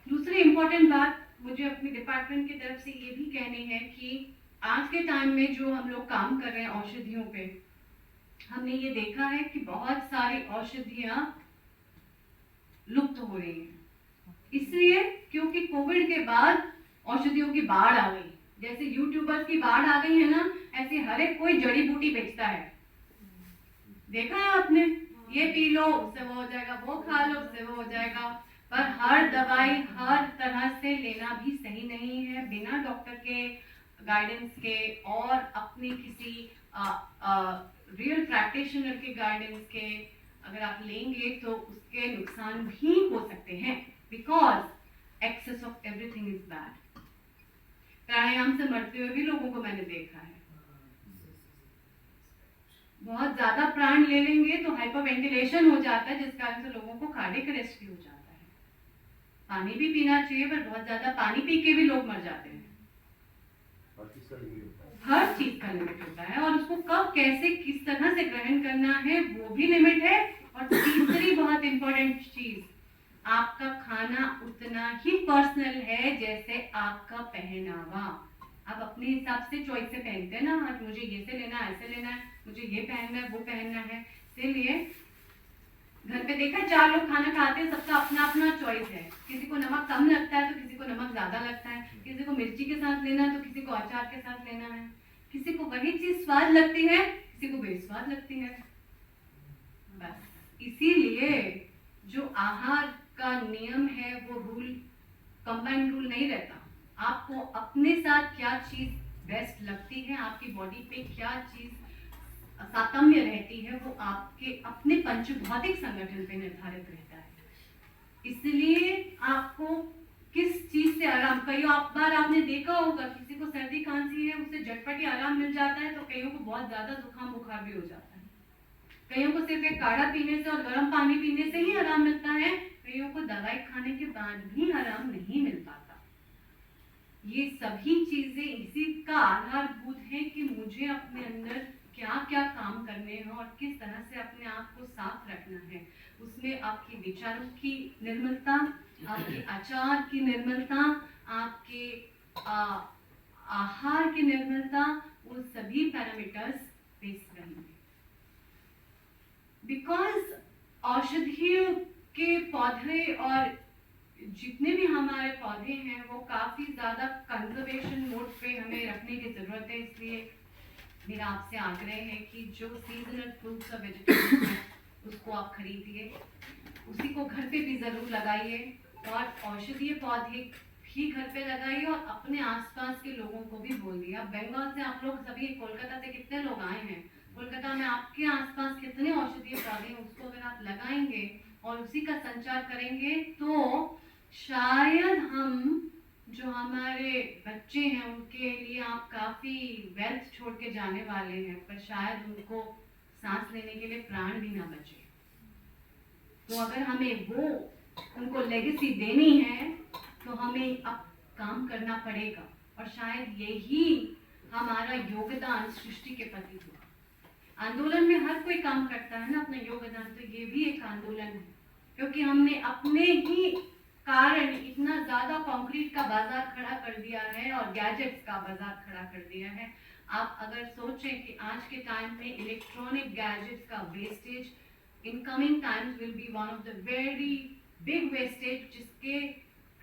Speaker 2: दूसरी इंपॉर्टेंट बात मुझे अपनी डिपार्टमेंट की तरफ से ये भी कहनी है कि आज के टाइम में जो हम लोग काम कर रहे हैं औषधियों पे, हमने ये देखा है कि बहुत सारी औषधियां लुप्त हो रही हैं। इसलिए क्योंकि कोविड के बाद औषधियों की बाढ़ आ गई, जैसे यूट्यूबर्स की बाढ़ आ गई है ना, ऐसे हर एक कोई जड़ी बूटी बेचता है। देखा है आपने, ये पी लो उससे वो हो जाएगा, वो खा लो उससे वो हो जाएगा, पर हर दवाई हर तरह से लेना भी सही नहीं है, बिना डॉक्टर के गाइडेंस के और अपनी किसी रियल प्रैक्टिशनर के गाइडेंस के अगर आप लेंगे तो उसके नुकसान भी हो सकते हैं, because excess of everything is bad. Pranayama से मरते हुए भी लोगों को मैंने देखा है, बहुत ज्यादा प्राण ले लेंगे तो हाइपरवेंटिलेशन हो जाता है, जिस कारण से लोगों को कार्डियक अरेस्ट भी हो जाता है। पानी भी पीना चाहिए, पर बहुत ज्यादा पानी पी के भी लोग मर जाते हैं। हर चीज का लिमिट होता है, और उसको कब कैसे किस तरह से ग्रहण करना है वो भी लिमिट है। और तीसरी बहुत इंपॉर्टेंट चीज, आपका खाना उतना ही पर्सनल है जैसे आपका पहनावा। आप अपने हिसाब से चॉइस से पहनते हैं ना, आज मुझे ये से लेना है, ऐसे लेना है, मुझे ये पहनना है, वो पहनना है। इसीलिए घर पे देखा 4 लोग खाना खाते हैं, सबका अपना अपना चॉइस है। किसी को नमक कम लगता है तो किसी को नमक ज्यादा लगता है, किसी को मिर्ची के साथ लेना है तो किसी को अचार के साथ लेना है, किसी को वही चीज स्वाद लगती है, किसी को बेस्वाद लगती है। बस इसीलिए जो आहार का नियम है वो रूल कंबाइंड रूल नहीं रहता। आपको अपने साथ क्या चीज बेस्ट लगती है, आपकी बॉडी पे क्या चीज सातम्य रहती है, वो आपके अपने पंचभौतिक संगठन पे निर्धारित रहता है। इसलिए आपको किस चीज से आराम, कई बार आपने देखा होगा किसी को सर्दी खांसी है, उससे झटपटी आराम मिल जाता है, तो कईयों को बहुत ज्यादा जुकाम बुखार भी हो जाता है। कईयों को सिर्फ एक काढ़ा पीने से और गर्म पानी पीने से ही आराम मिलता है, कईयों को दवाई खाने के बाद भी आराम नहीं मिल पाता। ये सभी चीजें इसी का आधारभूत है कि मुझे अपने अंदर क्या क्या काम करने हैं और किस तरह से अपने आप को साफ रखना है। उसमें आपके विचारों की निर्मलता, आपके आचार की निर्मलता, आपके आहार की निर्मलता, वो सभी पैरामीटर्स बेस रहेंगे। बिकॉज औषधियों के पौधे और जितने भी हमारे पौधे हैं वो काफी ज्यादा कंजर्वेशन मोड पे हमें रखने की जरूरत है। इसलिए मेरा आपसे आग्रह है कि जो सीजनल फ्रूट्स और वेजिटेबल्स हैं उसको आप खरीदिए, उसी को घर पे भी ज़रूर लगाइए, और औषधीय पौधे भी घर पे लगाइए और अपने आसपास के लोगों को भी बोल दिए। अब बंगाल से आप लोग सभी कोलकाता से कितने लोग आए हैं, कोलकाता में आपके आसपास कितने औषधीय पौधे हैं, उसको अगर आप लगाएंगे और उसी का संचार करेंगे तो शायद हम जो हमारे बच्चे हैं उनके लिए आप काफ़ी वेल्थ छोड़ के जाने वाले हैं, पर शायद उनको सांस लेने के लिए प्राण भी ना बचे। तो अगर हमें वो उनको लेगेसी देनी है तो हमें अब काम करना पड़ेगा, और शायद यही हमारा योगदान सृष्टि के प्रति हुआ। आंदोलन में हर कोई काम करता है ना अपना योगदान, तो ये भी एक आंदोलन है, क्योंकि हमने अपने ही कारण इतना ज्यादा कंक्रीट का बाजार खड़ा कर दिया है और गैजेट्स का बाजार खड़ा कर दिया है। आप अगर सोचें कि आज के टाइम में इलेक्ट्रॉनिक गैजेट्स का wastage in coming times will be one of the very big wastage, जिसके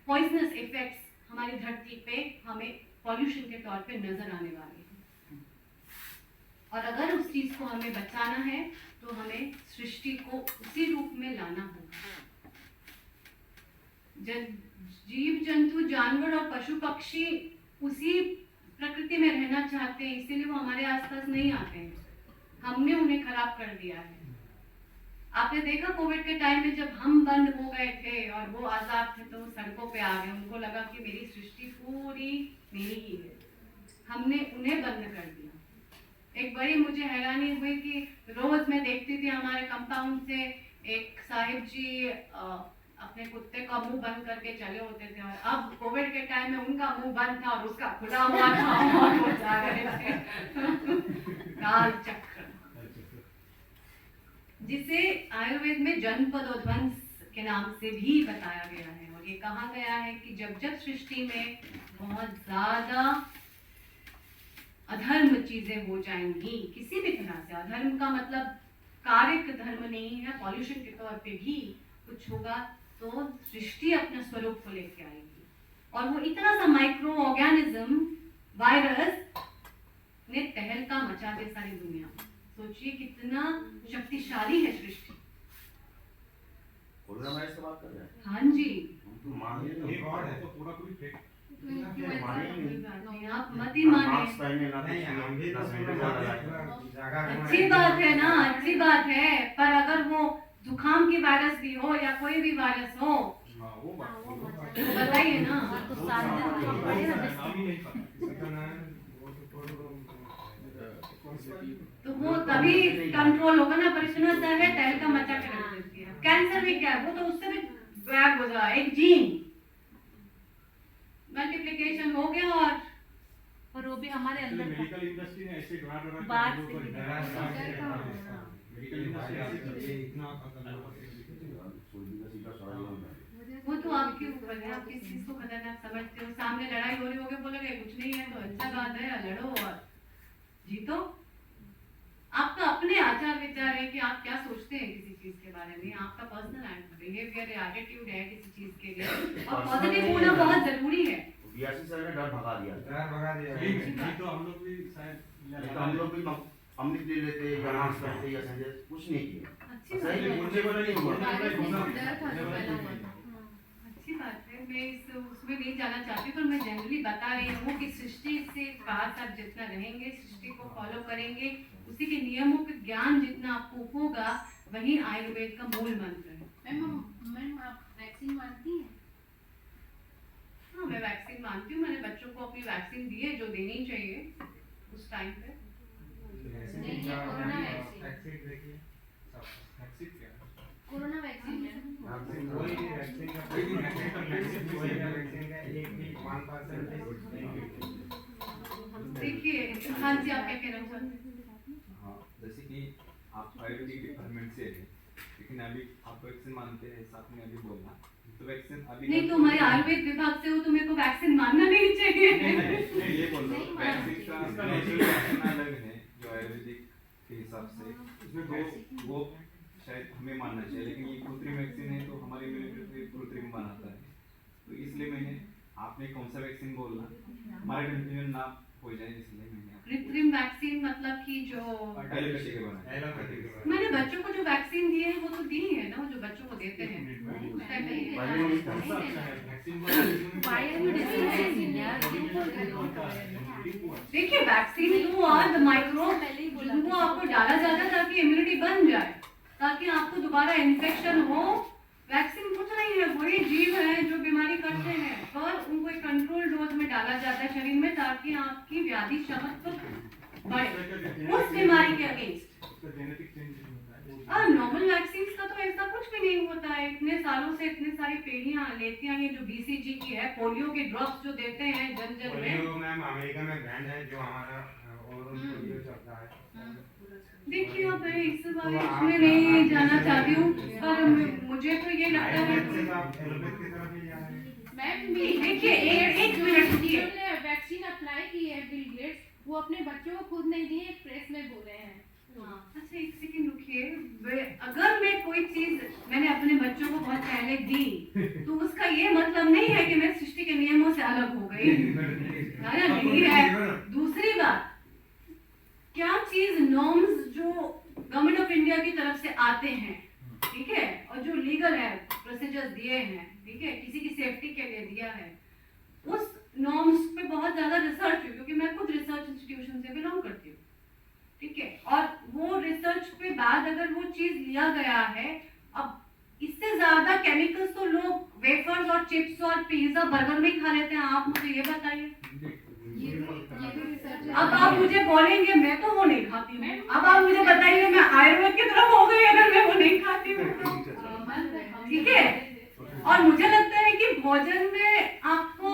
Speaker 2: पॉइजनस इफेक्ट्स हमारी धरती पे हमें पॉल्यूशन के तौर पे नजर आने वाले हैं। और अगर उस चीज को हमें बचाना है तो हमें सृष्टि को उसी रूप में लाना होगा। जीव जंतु जानवर और पशु पक्षी उसी प्रकृति में रहना चाहते हैं, इसीलिए वो हमारे आसपास नहीं आते हैं, हमने उन्हें खराब कर दिया है। आपने देखा कोविड के टाइम में जब हम बंद हो गए थे और वो आजाद थे तो वो सड़कों पे आ गए, उनको लगा कि मेरी सृष्टि पूरी मेरी ही है, हमने उन्हें बंद कर दिया। एक बड़ी मुझे हैरानी हुई कि रोज मैं देखती थी हमारे कंपाउंड से एक साहिब जी अपने कुत्ते का मुंह बंद करके चले होते थे, और अब कोविड के टाइम में उनका मुंह बंद था और उसका खुला हुआ था और वो जा रहे थे। काल चक्र, जिसे आयुर्वेद में जनपदोध्वंस के नाम से भी बताया गया है, और ये कहा गया है कि जब जब सृष्टि में बहुत ज्यादा अधर्म चीजें हो जाएंगी, किसी भी तरह से अधर्म का मतलब कारिक धर्म नहीं है, पॉल्यूशन के तौर पे भी कुछ होगा, तो सृष्टि अपना स्वरूप को लेके आएगी। और वो इतना सा माइक्रो ऑर्गेनिज्म वायरस ने तहलका मचा दे सारी दुनिया में। सोचिए कितना शक्तिशाली है सृष्टि।
Speaker 3: कोरोना वायरस की बात कर रहे हैं?
Speaker 2: हाँ जी,
Speaker 3: तो मान
Speaker 1: ये गॉड है तो पूरा पूरी फेक।
Speaker 2: आप मत ही माने। अच्छी बात है ना, अच्छी बात है, पर अगर वो जुकाम की वायरस भी हो या कोई भी वायरस हो, तो बताइए ना। तो वो तभी कंट्रोल होगा ना, पर इतना सा है तहलका मचा के रख देती है। कैंसर भी क्या है, वो तो उससे भी बैग हो रहा है, एक जीन मल्टीप्लिकेशन हो गया और
Speaker 4: वो भी हमारे अंदर
Speaker 1: मेडिकल इंडस्ट्री ने ऐसे
Speaker 4: बात
Speaker 2: वो तो आपके ऊपर है, आप किस चीज को खतरनाक समझते हो। सामने लड़ाई हो रही होगी, बोलोगे कुछ नहीं है तो अच्छा बात है, लड़ो और जीतो। आपका अपने आचार विचार है कि आप क्या सोचते हैं किसी चीज के बारे में, आपका पर्सनल बिहेवियर है, एटीट्यूड है किसी चीज के लिए, और पॉजिटिव होना बहुत जरूरी है।
Speaker 3: बीआरसी सर ने डर भगा दिया।
Speaker 1: नहीं तो हम लोग भी शायद
Speaker 3: हम लोग भी अमृत ले लेते या मास्क पहनते या संजय कुछ नहीं किया।
Speaker 2: अच्छी बात है,
Speaker 3: मुझे बड़ा नहीं हुआ।
Speaker 2: अच्छी बात है। मैं इस उसमें नहीं जाना चाहती, पर मैं जनरली बता रही हूँ कि सृष्टि से पास आप जितना रहेंगे, सृष्टि को फॉलो करेंगे, उसी के नियमों के ज्ञान जितना आपको होगा, वही आयुर्वेद का मूल मंत्र है।
Speaker 6: मैम आप वैक्सीन मानती हैं?
Speaker 2: हाँ, मैं वैक्सीन मानती हूँ। मैंने बच्चों को अपनी वैक्सीन दी है जो देनी चाहिए उस टाइम पे।
Speaker 11: कोरोना वैक्सीन
Speaker 2: देखिए, हाँ जी, आप क्या कहना चाहते हैं?
Speaker 7: हाँ, जैसे कि आप आयुर्वेदिक डिपार्टमेंट से है, लेकिन अभी आप वैक्सीन मानते हैं, साथ में अभी बोलना तो वैक्सीन अभी
Speaker 2: नहीं, तो हमारे आयुर्वेद विभाग से हो तो मेरे को वैक्सीन मानना नहीं चाहिए।
Speaker 7: नहीं, ये बोल रहा हूँ, वैक्सीन का नेचुरल वैक्सीन अलग है जो आयुर्वेदिक के हिसाब से, तो वो शायद हमें मानना चाहिए, लेकिन ये कृत्रिम वैक्सीन है तो हमारी इम्यूनिटी कृत्रिम बनाता है, तो इसलिए मैंने आपने कौन सा वैक्सीन बोलना हमारे कंफ्यूजन ना हो जाए, इसलिए मैंने
Speaker 2: कृत्रिम वैक्सीन मतलब कि जो
Speaker 7: एलोपैथी के बनाए।
Speaker 2: मैंने बच्चों को जो वैक्सीन दी है वो तो दी है ना, जो बच्चों को देते हैं उस टाइम देखिए, vaccine to are the microbe जिनको आपको डाला जाता है ताकि इम्यूनिटी बन जाए, ताकि आपको दोबारा इन्फेक्शन हो वैक्सीन कुछ नहीं है, वही जीव है जो बीमारी करते हैं, पर उनको एक कंट्रोल डोज में डाला जाता है शरीर में ताकि आपकी व्याधि क्षमता बढ़े उस बीमारी के अगेंस्ट। नॉर्मल वैक्सीन का तो ऐसा कुछ भी नहीं होता है। इतने सालों से इतने सारी पीढ़ियां लेती आई हैं, जो BCG की है, पोलियो के ड्रॉप्स जो देते हैं जन जन में।
Speaker 14: मैम अमेरिका में ब्रांड है जो हमारा ओवरऑल पोलियो चलता है।
Speaker 2: देखिए अब मैं इस बारे में नहीं जाना चाहती हूँ, पर मुझे तो ये लगता है
Speaker 6: मैम
Speaker 2: देखिए एक मिनट रुकिए।
Speaker 6: वैक्सीन अप्लाई की है बिल गेट्स, वो अपने बच्चों को खुद नहीं दिए, प्रेस में बोले हैं।
Speaker 2: अच्छा एक सेकंड रुकिए। अगर मैं कोई चीज मैंने अपने बच्चों को बहुत पहले दी तो उसका ये मतलब नहीं है कि मैं सृष्टि के नियमों से अलग हो गई, नहीं है। दूसरी बात, क्या चीज नॉर्म्स जो गवर्नमेंट ऑफ इंडिया की तरफ से आते हैं, ठीक है, और जो लीगल है, प्रोसीजर्स दिए हैं, ठीक है, किसी की सेफ्टी के लिए दिया है, उस नॉर्म्स पे बहुत ज्यादा रिसर्च हुई, क्योंकि मैं खुद रिसर्च इंस्टीट्यूशन से बिलोंग करती हूँ, ठीक है, और वो रिसर्च के बाद अगर वो चीज लिया गया है, अब इससे ज्यादा केमिकल्स तो लोग वेफर्स और चिप्स और पिज्जा बर्गर में खा लेते हैं। आप मुझे ये बताइए, अब आप मुझे बोलेंगे मैं तो वो नहीं खाती हूँ, अब आप मुझे बताइए मैं आयुर्वेद की तरफ हो गई अगर मैं वो नहीं खाती हूँ तो, ठीक है। और मुझे लगता है कि भोजन में आपको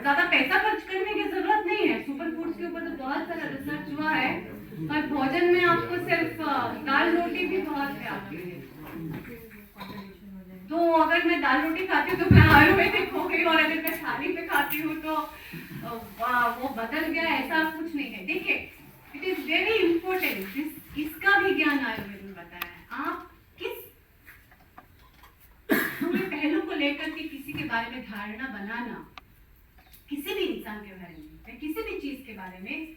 Speaker 2: ज्यादा पैसा खर्च करने की जरूरत नहीं है। सुपर फूड्स के ऊपर तो बहुत सारा रिसर्च हुआ है, पर भोजन में आपको सिर्फ दाल रोटी भी बहुत है आपके लिए। तो अगर मैं दाल रोटी खाती हूँ तो मैं आयुर्वेदिक हो गई, और अगर मैं थाली पे खाती हूँ तो वो बदल गया, ऐसा कुछ नहीं है। देखिए इट इज वेरी इंपॉर्टेंट, इसका भी ज्ञान आयुर्वेद में बताया है। आप किस पूरे पहलू को लेकर के किसी के बारे में धारणा बनाना, किसी भी इंसान के बारे में, किसी भी चीज के बारे में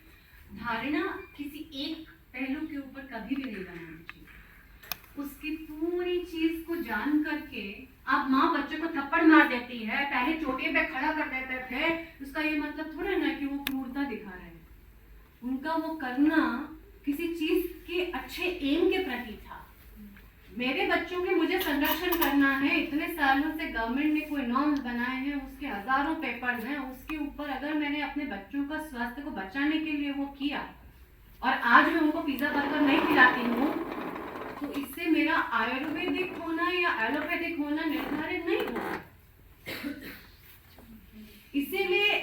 Speaker 2: धारणा किसी एक पहलू के ऊपर कभी भी नहीं बनानी चाहिए। उसकी पूरी चीज को जान करके आप माँ बच्चे को थप्पड़ मार देती है, पहले चोटी पे खड़ा कर देते थे, उसका ये मतलब थोड़ा ना कि वो क्रूरता दिखा रहे हैं। उनका वो करना किसी चीज के अच्छे एम के प्रति था। मेरे बच्चों के मुझे संरक्षण करना है, इतने सालों से गवर्नमेंट ने कोई नॉर्म्स बनाए हैं, उसके हजारों पेपर्स हैं, उसके ऊपर अगर मैंने अपने बच्चों का स्वास्थ्य को बचाने के लिए वो किया और आज मैं उनको पिज्जा बर्गर नहीं खिलाती हूँ, तो इससे मेरा आयुर्वेदिक होना या एलोपैथिक होना निर्धारित नहीं होगा। इसीलिए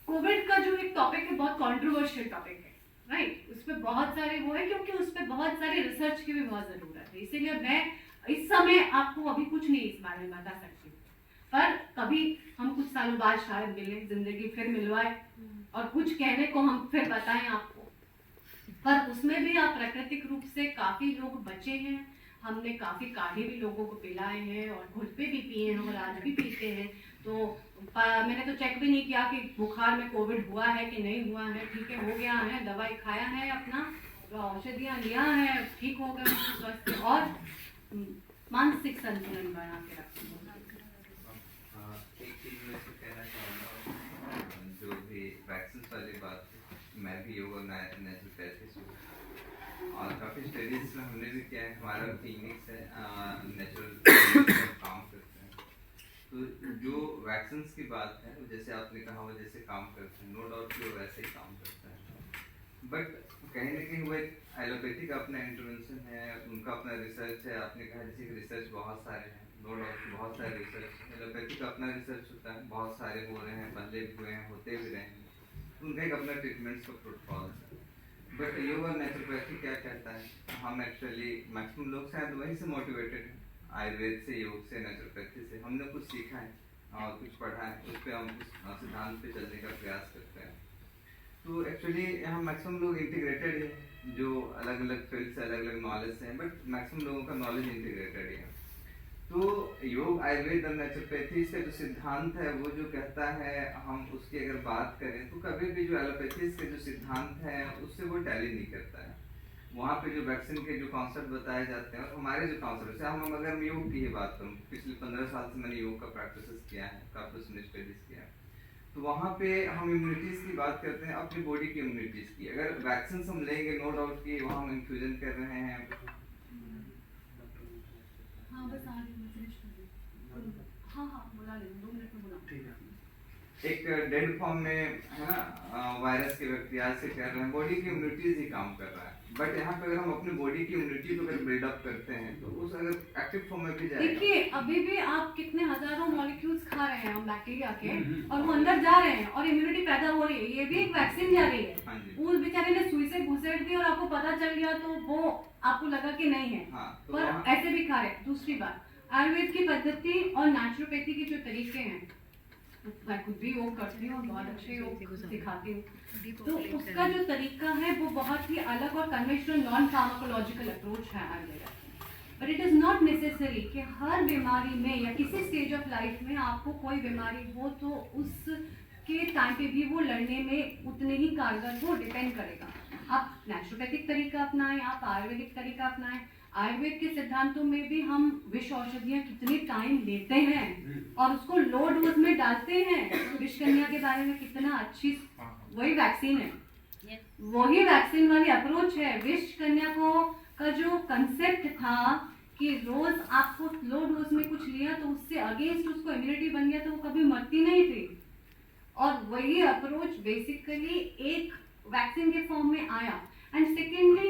Speaker 2: कोविड का जो एक टॉपिक है बहुत कंट्रोवर्शियल टॉपिक है, राइट, उस पर बहुत सारे वो है, क्योंकि उस पर बहुत सारे रिसर्च की भी बहुत जरूरत है। इसीलिए मैं इस समय आपको अभी कुछ नहीं इस बारे में बता सकती, पर कभी हम कुछ सालों बाद शायद मिले, जिंदगी फिर मिलवाए और कुछ कहने को हम फिर बताएं आपको। पर उसमें भी आप प्राकृतिक रूप से काफी लोग बचे हैं, हमने काफी काढ़े भी लोगों को पिलाए हैं और खुद पे भी पिए हैं और आज भी पीते हैं। तो मैंने तो चेक भी नहीं किया कि बुखार में कोविड हुआ है कि नहीं हुआ है, ठीक है, हो गया है, दवाई खाया है, अपना औषधियाँ लिया है, ठीक हो गए स्वास्थ्य और मानसिक संतुलन बना के रखते हैं।
Speaker 15: एक चीज मैं इसको कहना चाहूँगा, जो भी वैक्सीन वाली बात, मैं भी योग और नेचुरोपैथी से और काफ़ी स्टडीज में हमने भी किया है, हमारा क्लिनिक्स है, नेचुरल काम करते हैं। तो जो वैक्सीन की बात है, जैसे आपने कहा वो जैसे काम करते हैं, नो डाउट वो वैसे ही काम करता है, बट कहीं ना कहीं वो एक एलोपैथी का अपना इंटरवेंशन है, उनका अपना रिसर्च है। आपने कहा जैसे रिसर्च बहुत सारे हैं, नो डाउट बहुत सारे रिसर्च, एलोपैथी का अपना रिसर्च होता है, बहुत सारे हो रहे हैं, पहले भी हुए हैं, होते भी रहे हैं, उनका एक अपना ट्रीटमेंट्स का प्रोटोकॉल है। बट योग और नेचुरोपैथी क्या कहता है, हम एक्चुअली मैक्सिमम लोग शायद वहीं से मोटिवेटेड हैं, आयुर्वेद से, योग से, नेचुरोपैथी से। हमने कुछ सीखा है और कुछ पढ़ा है, उस पर हम कुछ सिद्धांत पे चलने का प्रयास करते हैं। तो एक्चुअली यहाँ मैक्सिमम लोग इंटीग्रेटेड है, जो अलग अलग फील्ड से अलग अलग नॉलेज से हैं, बट मैक्सिमम लोगों का नॉलेज इंटीग्रेटेड है। तो योग, आयुर्वेद और नेचुरोपैथी से जो सिद्धांत है वो जो कहता है, हम उसकी अगर बात करें तो कभी भी जो एलोपैथी के जो सिद्धांत है उससे वो टैली नहीं करता है। वहाँ पे जो वैक्सीन के जो कॉन्सेप्ट बताए जाते हैं और हमारे जो कॉन्सेप्ट है, हम अगर मैं योग की ही बात करूँ, पिछले 15 साल से मैंने योग का प्रैक्टिस किया है, काफ़ी स्टडीज किया है, तो वहाँ पे हम इम्यूनिटीज़ की बात करते हैं, अपनी बॉडी की इम्यूनिटीज़ की। अगर वैक्सीन हम लेंगे, नो डाउट कि वहाँ हम इन्फ्यूजन कर रहे हैं।
Speaker 2: हाँ हाँ बस आ रही हूँ, फिनिश कर रही हूँ। हाँ हाँ बुला लेंगे, 2 मिनट में बुला।
Speaker 1: ठीक है।
Speaker 15: एक डेड फॉर्म में है ना वायरस के बैक्टीरिया से कर रहे हैं, बॉडी की इम्यूनिटीज ही काम कर रहा है। बट यहाँ पे अगर हम अपनी बॉडी की इम्यूनिटी को अगर बिल्डअप करते हैं तो उस अगर एक्टिव फॉर्म में भी जाएगा।
Speaker 2: देखिए अभी भी आप कितने हजारों मॉलिक्यूल्स खा रहे हैं हम बैक्टीरिया के, और वो अंदर जा रहे हैं और इम्यूनिटी पैदा हो रही है। ये भी एक वैक्सीन जा रही है।
Speaker 15: हाँ जी।
Speaker 2: उस बेचारे ने सुई से घुसेड़ दी और आपको पता चल गया तो वो आपको लगा कि नहीं है।
Speaker 15: हाँ, तो
Speaker 2: पर ऐसे भी खा रहे हैं। दूसरी बात, आयुर्वेद की पद्धति और नेचुरोपैथी के जो तरीके हैं, मैं खुद भी योग करती हूँ, बहुत अच्छे योग सिखाती हूँ, तो उसका जो तरीका है वो बहुत ही अलग और कन्वेंशनल नॉन फार्माकोलॉजिकल अप्रोच है आयुर्वेदा की। But it is not necessary कि हर बीमारी में या किसी स्टेज ऑफ लाइफ में आपको कोई बीमारी हो तो उसके टाइम पे भी वो लड़ने में उतने ही कारगर हो, डिपेंड करेगा। आप नेचुरोपैथिक तरीका अपनाएं, आप आयुर्वेदिक तरीका अपनाएं। आयुर्वेद के सिद्धांतों में भी हम विष औषधियाँ कितने टाइम लेते हैं और उसको लो डोज में डालते हैं। विष कन्या के बारे में कितना अच्छी, वही वैक्सीन है, वही वैक्सीन वाली अप्रोच है। विष कन्या को का जो कंसेप्ट था कि रोज आपको लो डोज में कुछ लिया तो उससे अगेंस्ट उसको इम्यूनिटी बन गया तो वो कभी मरती नहीं थी। और वही अप्रोच बेसिकली एक वैक्सीन के फॉर्म में आया। एंड सेकेंडली,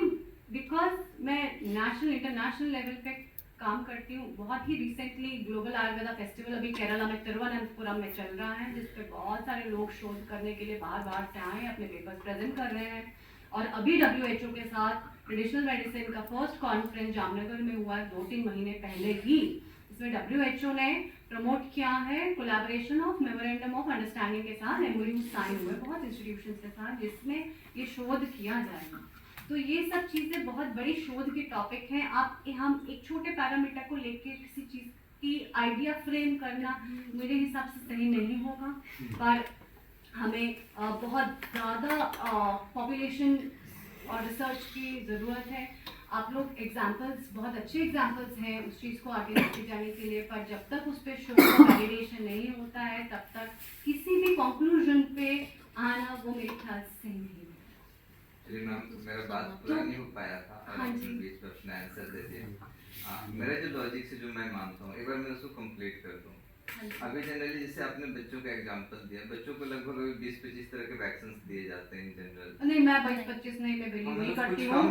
Speaker 2: बिकॉज मैं नेशनल इंटरनेशनल लेवल पे काम करती हूँ, बहुत ही रिसेंटली ग्लोबल आयुर्वेदा फेस्टिवल अभी केरला में तिरुवनंतपुरम में चल रहा है, जिस पे बहुत सारे लोग शोध करने के लिए बाहर से आए, अपने पेपर्स प्रेजेंट कर रहे हैं। और अभी WHO के साथ ट्रेडिशनल मेडिसिन का फर्स्ट कॉन्फ्रेंस जामनगर में हुआ है 2-3 महीने पहले ही। इसमें WHO ने प्रमोट किया है collaboration of memorandum of understanding के साथ, MOU साइन हुए बहुत इंस्टीट्यूशंस के साथ, जिसमें ये शोध किया जाएगा। तो ये सब चीज़ें बहुत बड़ी शोध के टॉपिक हैं। हम एक छोटे पैरामीटर को लेके किसी चीज़ की आइडिया फ्रेम करना मेरे हिसाब से सही नहीं होगा, पर हमें बहुत ज़्यादा पॉपुलेशन और रिसर्च की ज़रूरत है। आप लोग एग्जाम्पल्स, बहुत अच्छे एग्जाम्पल्स हैं उस चीज़ को आगे लेके जाने के लिए, पर जब तक उस पर शोध का वैलिडेशन नहीं होता है तब तक किसी भी कंक्लूजन पे आना वो मेरे ख्याल से सही नहीं है।
Speaker 15: चलिए मैम, मेरा बात पूरा नहीं हो पाया था और
Speaker 2: हाँ
Speaker 15: बीच में अपना आंसर दे दिया। मेरा जो लॉजिक से जो मैं मानता हूँ, एक बार मैं उसको कंप्लीट कर दूँ। अभी जनरली जैसे आपने बच्चों का एग्जांपल दिया, बच्चों को लगभग 20-25 तरह के वैक्सीन दिए जाते हैं इन जनरल।
Speaker 2: नहीं, मैं 20-25 नहीं, मैं बिलीव नहीं करती हूँ।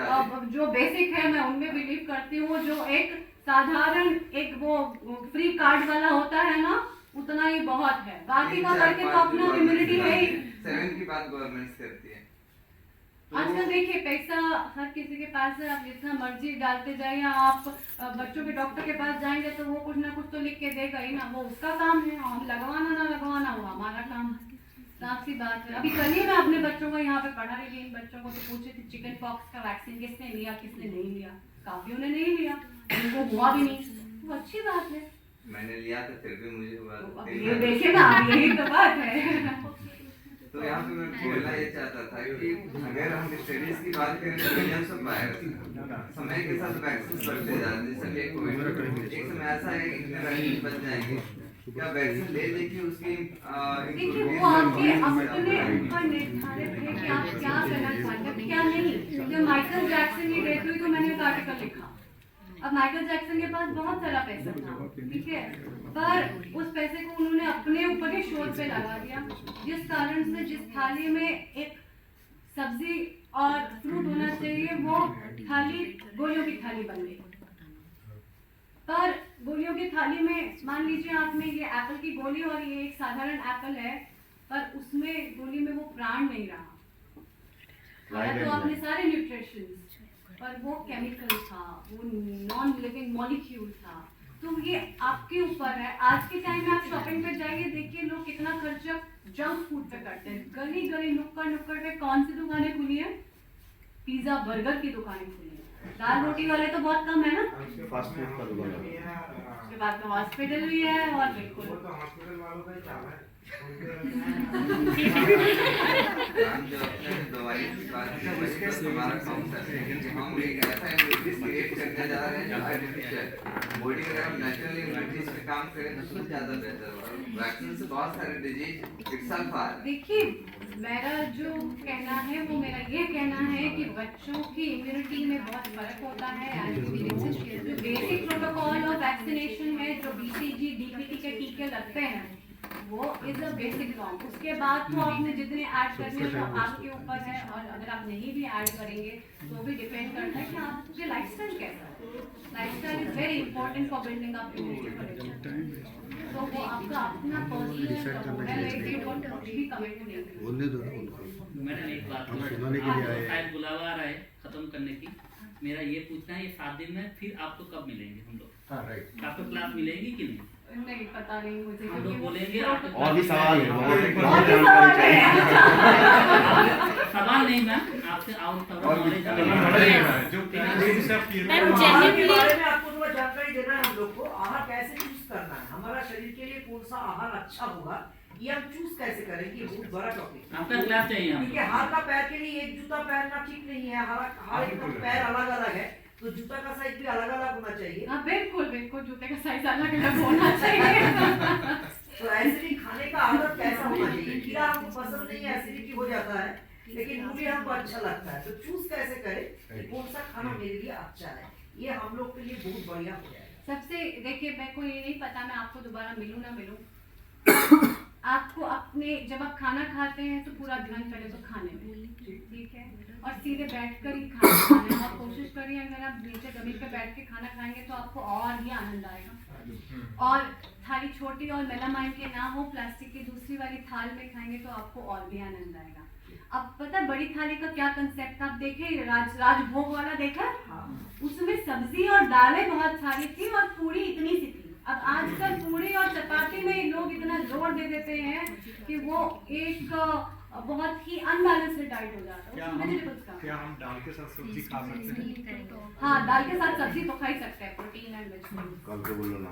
Speaker 2: अब जो बेसिक है मैं उनमें बिलीव करती हूँ। जो एक साधारण एक वो फ्री कार्ड वाला होता है ना, उतना ही बहुत है। बाकी का करके तो अपना इम्यूनिटी है ही।
Speaker 15: 7 की बात गवर्नमेंट करती है।
Speaker 2: आजकल देखिए पैसा हर किसी के पास है, आप जितना मर्जी डालते जाइए। आप बच्चों के डॉक्टर के पास जाएंगे तो वो कुछ ना कुछ तो लिख के देगा ही ना, वो उसका काम है। हम लगवाना ना लगवाना वो हमारा काम है, साफ सी बात है। अभी कल ही मैं अपने बच्चों को यहाँ पे पढ़ा रही थी, इन बच्चों को तो पूछे थे चिकन पॉक्स का वैक्सीन किसने लिया किसने नहीं लिया। काफियों ने नहीं लिया, उनको हुआ भी नहीं, वो अच्छी बात है।
Speaker 15: मैंने लिया था फिर भी मुझे हुआ।
Speaker 2: ये देखिए ना, यही तो बात है।
Speaker 15: तो यहाँ पे मैं बोलना ये चाहता था कि अगर हम स्टडीज की बात करें तो मिलियंस ऑफ वायरस समय के साथ वैक्सीन बढ़ते जा रहे हैं। जैसे एक समय ऐसा है कि इतने वैक्सीन बच जाएंगे, क्या वैक्सीन ले लेके उसकी
Speaker 2: देखिए वो आपके अपने ऊपर निर्धारित है कि आप क्या करना चाहते हैं क्या नहीं। जब माइकल जैक्सन की डेथ हुई तो मैंने एक आर्टिकल लिखा। अब माइकल जैक्सन के पास बहुत सारा पैसा था, ठीक है, पर उस पैसे को उन्होंने अपने ऊपर ही शोध पे लगा दिया, जिस कारण से जिस थाली में एक सब्जी और फ्रूट होना चाहिए वो थाली गोलियों की थाली बन गई। पर गोलियों की थाली में मान लीजिए आपने ये एप्पल की गोली और ये एक साधारण एप्पल है, पर उसमें गोली में वो प्राण नहीं रहा। तो आपने सारे न्यूट्रिशंस, पर वो केमिकल था, वो नॉन लिविंग मॉलिक्यूल था। तो ये आपके ऊपर है। आज के टाइम में आप शॉपिंग पे जाइए, देखिए लोग कितना खर्चा जंक फूड पे करते हैं। गली गली नुक्कड़ पे कौन सी दुकानें खुली है? पिज्जा बर्गर की दुकानें खुली है। दाल रोटी वाले तो बहुत कम है ना।
Speaker 8: फास्ट फूड का दुकान
Speaker 2: उसके बाद में हॉस्पिटल भी है और बिल्कुल
Speaker 14: वो तो हॉस्पिटल वालों का ही काम है
Speaker 15: हम जो अपने दवाई की बात कर रहे हैं तो हमारा कॉन्सेप्ट है कि हम एक ऐसा इम्यूनिटी क्रिएट करने जा रहे हैं जो आर्टिफिशियल बॉडी अगर हम नेचुरली इम्यूनिटी पे काम करें तो कुछ ज़्यादा बेहतर होगा। वैक्सीन से बहुत सारे डिजीज इटसेल्फ आ रहे हैं।
Speaker 2: देखिए मेरा जो कहना है वो मेरा ये कहना है कि बच्चों की इम्यूनिटी में बहुत फर्क होता है। जो बेसिक प्रोटोकॉल ऑफ वैक्सीनेशन है, जो BCG DPT के टीके लगते हैं वो इज अ बेसिक नॉर्म। उसके बाद तो आपने जितने ऐड करने हैं वो आपके ऊपर है, और अगर आप नहीं भी ऐड करेंगे तो भी डिपेंड करता है कि आपके लाइफस्टाइल कैसा है। Lifestyle is very important for building up immunity. तो वो आपका अपना पर्सनल भी कमेंट नहीं
Speaker 8: बोलने दो ना उनको।
Speaker 5: मैडम एक बात
Speaker 8: हम सुनाने के लिए आए हैं।
Speaker 5: शायद बुलावा आ रहा है खत्म करने की। मेरा ये पूछना है, ये 7 दिन में फिर आपको कब मिलेंगे हम लोग?
Speaker 1: हाँ राइट।
Speaker 5: आपको क्लास मिलेगी कि नहीं?
Speaker 2: नहीं पता नहीं मुझे,
Speaker 5: हम लोग बोलेंगे
Speaker 3: और भी सवाल है
Speaker 5: सवाल नहीं मैम, आपसे और नॉलेज
Speaker 16: बारे में आपको थोड़ा जानकारी देना है हम लोग को। आहार कैसे चूज करना है, हमारा शरीर के लिए कौन सा आहार अच्छा होगा, ये हम चूज कैसे करें, ये बहुत बड़ा टॉपिक है।
Speaker 5: आपका क्लास चाहिए हमको।
Speaker 16: ठीक है, हाथ का पैर के लिए एक जूता पहनना ठीक नहीं है, हर एक का पैर अलग अलग है, तो जूता का साइज भी अलग अलग होना चाहिए।
Speaker 2: हाँ बिल्कुल बिल्कुल, जूते का साइज अलग अलग होना चाहिए।
Speaker 16: तो एसिडिटी खाने का आदत कैसा होना चाहिए? खीरा हमको पसंद नहीं है, एसिडिटी हो जाता है, लेकिन मूली हमको अच्छा लगता है, तो चूज कैसे करें कि कौन सा खाना मेरे लिए अच्छा है, ये हम लोग के लिए बहुत बढ़िया हो जाएगा।
Speaker 2: सबसे देखिए, मेरे को ये नहीं पता मैं आपको दोबारा मिलूं ना मिलूं। आपको अपने जब आप खाना खाते हैं तो पूरा ध्यान पहले तो खाने में, ठीक है, और सीधे बैठकर ही खाना खाने और कोशिश करिए अगर आप नीचे जमीन पे बैठ के खाना खाएंगे तो आपको और ही आनंद आएगा। और थाली छोटी और मेलामाइन के ना हो, प्लास्टिक की दूसरी वाली थाल में खाएंगे तो आपको और भी आनंद आएगा। अब पता है बड़ी थाली का क्या कंसेप्ट, आप देखे राजभोग वाला देखा? उसमें सब्जी और दालें बहुत सारी थी और पूरी इतनी सी थी। अब आजकल पूरी और चपाती में लोग इतना जोर दे देते हैं कि वो एक बहुत ही अनबैलेंस्ड डाइट हो जाता है।
Speaker 1: क्या हम दाल के साथ सब्जी खा सकते हैं?
Speaker 2: हाँ, दाल के साथ सब्जी तो खा ही सकते हैं, प्रोटीन एंड वेजिटेबल्स।
Speaker 8: कल के बोलो ना।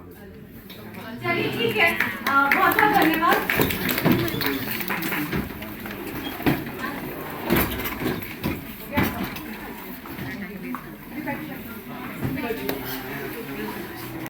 Speaker 2: चलिए ठीक है, बहुत बहुत धन्यवाद।